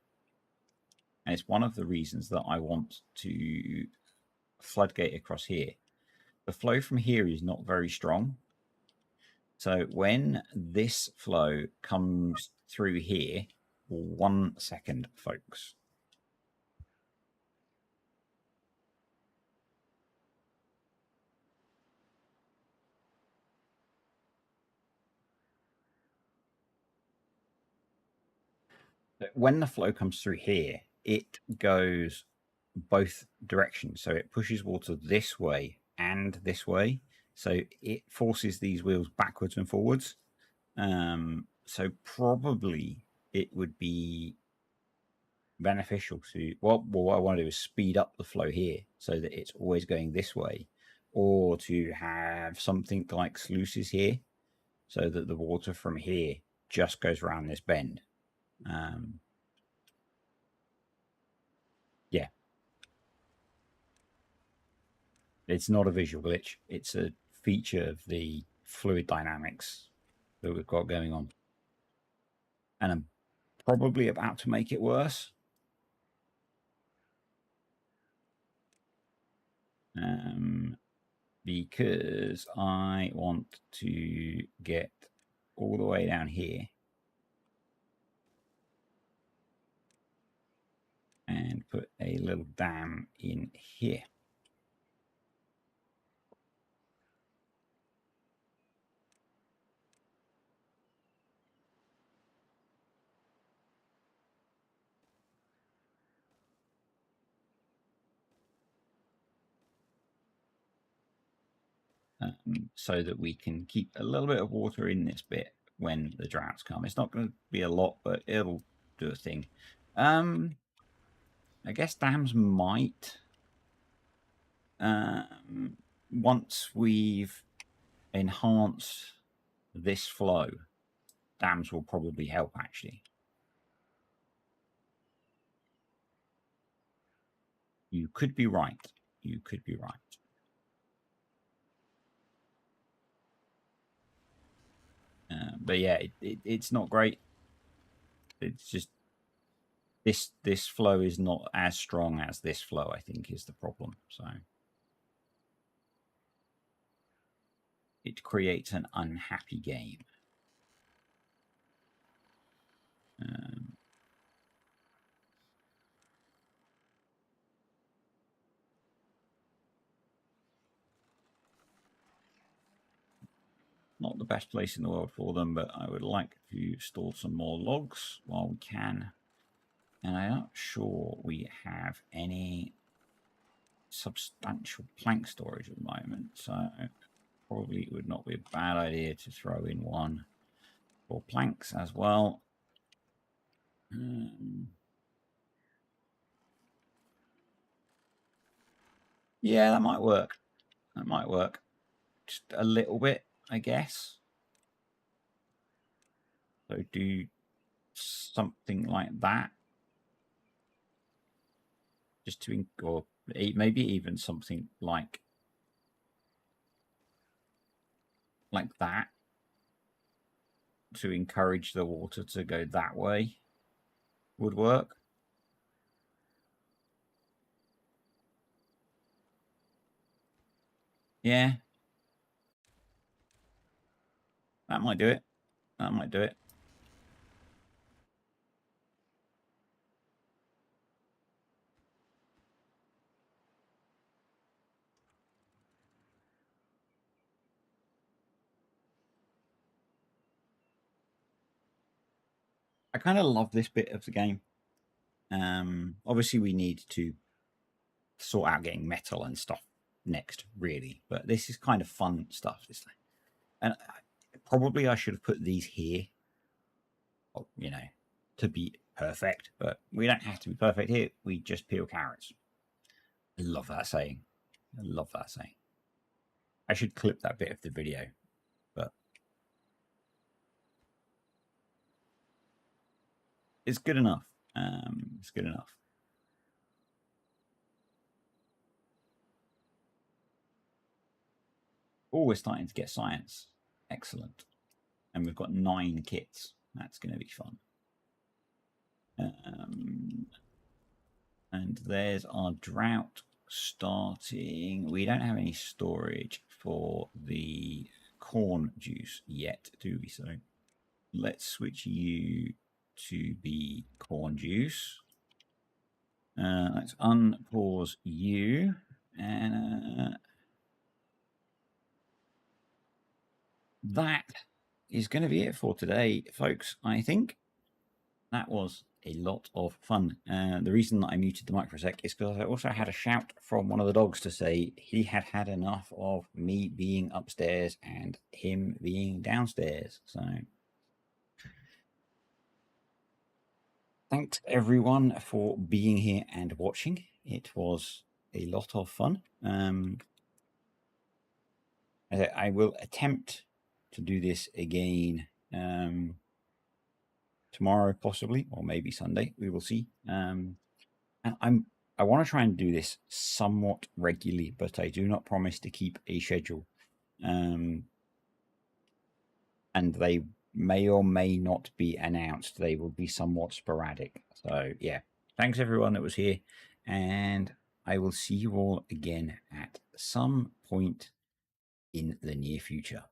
and it's one of the reasons that I want to floodgate across here. The flow from here is not very strong. So when this flow comes through here, 1 second, folks. when the flow comes through here, it goes both directions. So it pushes water this way and this way. So it forces these wheels backwards and forwards. So probably it would be beneficial to what I want to do is speed up the flow here so that it's always going this way, or to have something like sluices here so that the water from here just goes around this bend. Yeah, it's not a visual glitch, it's a feature of the fluid dynamics that we've got going on, and I'm probably about to make it worse. Because I want to get all the way down here and put a little dam in here. So that we can keep a little bit of water in this bit when the droughts come. It's not going to be a lot, but it'll do a thing. I guess dams might, once we've enhanced this flow, dams will probably help, actually. You could be right. You could be right. But yeah, it's not great. It's just this flow is not as strong as this flow, I think, is the problem. So it creates an unhappy game. Not the best place in the world for them, but I would like to store some more logs while we can. And I'm not sure we have any substantial plank storage at the moment, so probably it would not be a bad idea to throw in one for planks as well. Yeah, that might work. That might work. Just a little bit, I guess. So do something like that. Just to, or maybe even something like that to encourage the water to go that way would work. Yeah. That might do it. That might do it. I kind of love this bit of the game. Obviously, we need to sort out getting metal and stuff next, really. But this is kind of fun stuff. This thing. And probably I should have put these here, you know, to be perfect. But we don't have to be perfect here. We just peel carrots. I love that saying. I love that saying. I should clip that bit of the video, but it's good enough. It's good enough. Oh, we're starting to get science. Excellent. And we've got 9 kits. That's going to be fun. And there's our drought starting. We don't have any storage for the corn juice yet, do we? So let's switch you to be corn juice. Let's unpause you. And that is going to be it for today, folks. I think that was a lot of fun. The reason that I muted the mic for a sec is because I also had a shout from one of the dogs to say he had had enough of me being upstairs and him being downstairs. So thanks everyone for being here and watching. It was a lot of fun. I will attempt to do this again tomorrow, possibly, or maybe Sunday. We will see. And I want to try and do this somewhat regularly, but I do not promise to keep a schedule. And they may or may not be announced. They will be somewhat sporadic. So yeah, thanks everyone that was here, and I will see you all again at some point in the near future.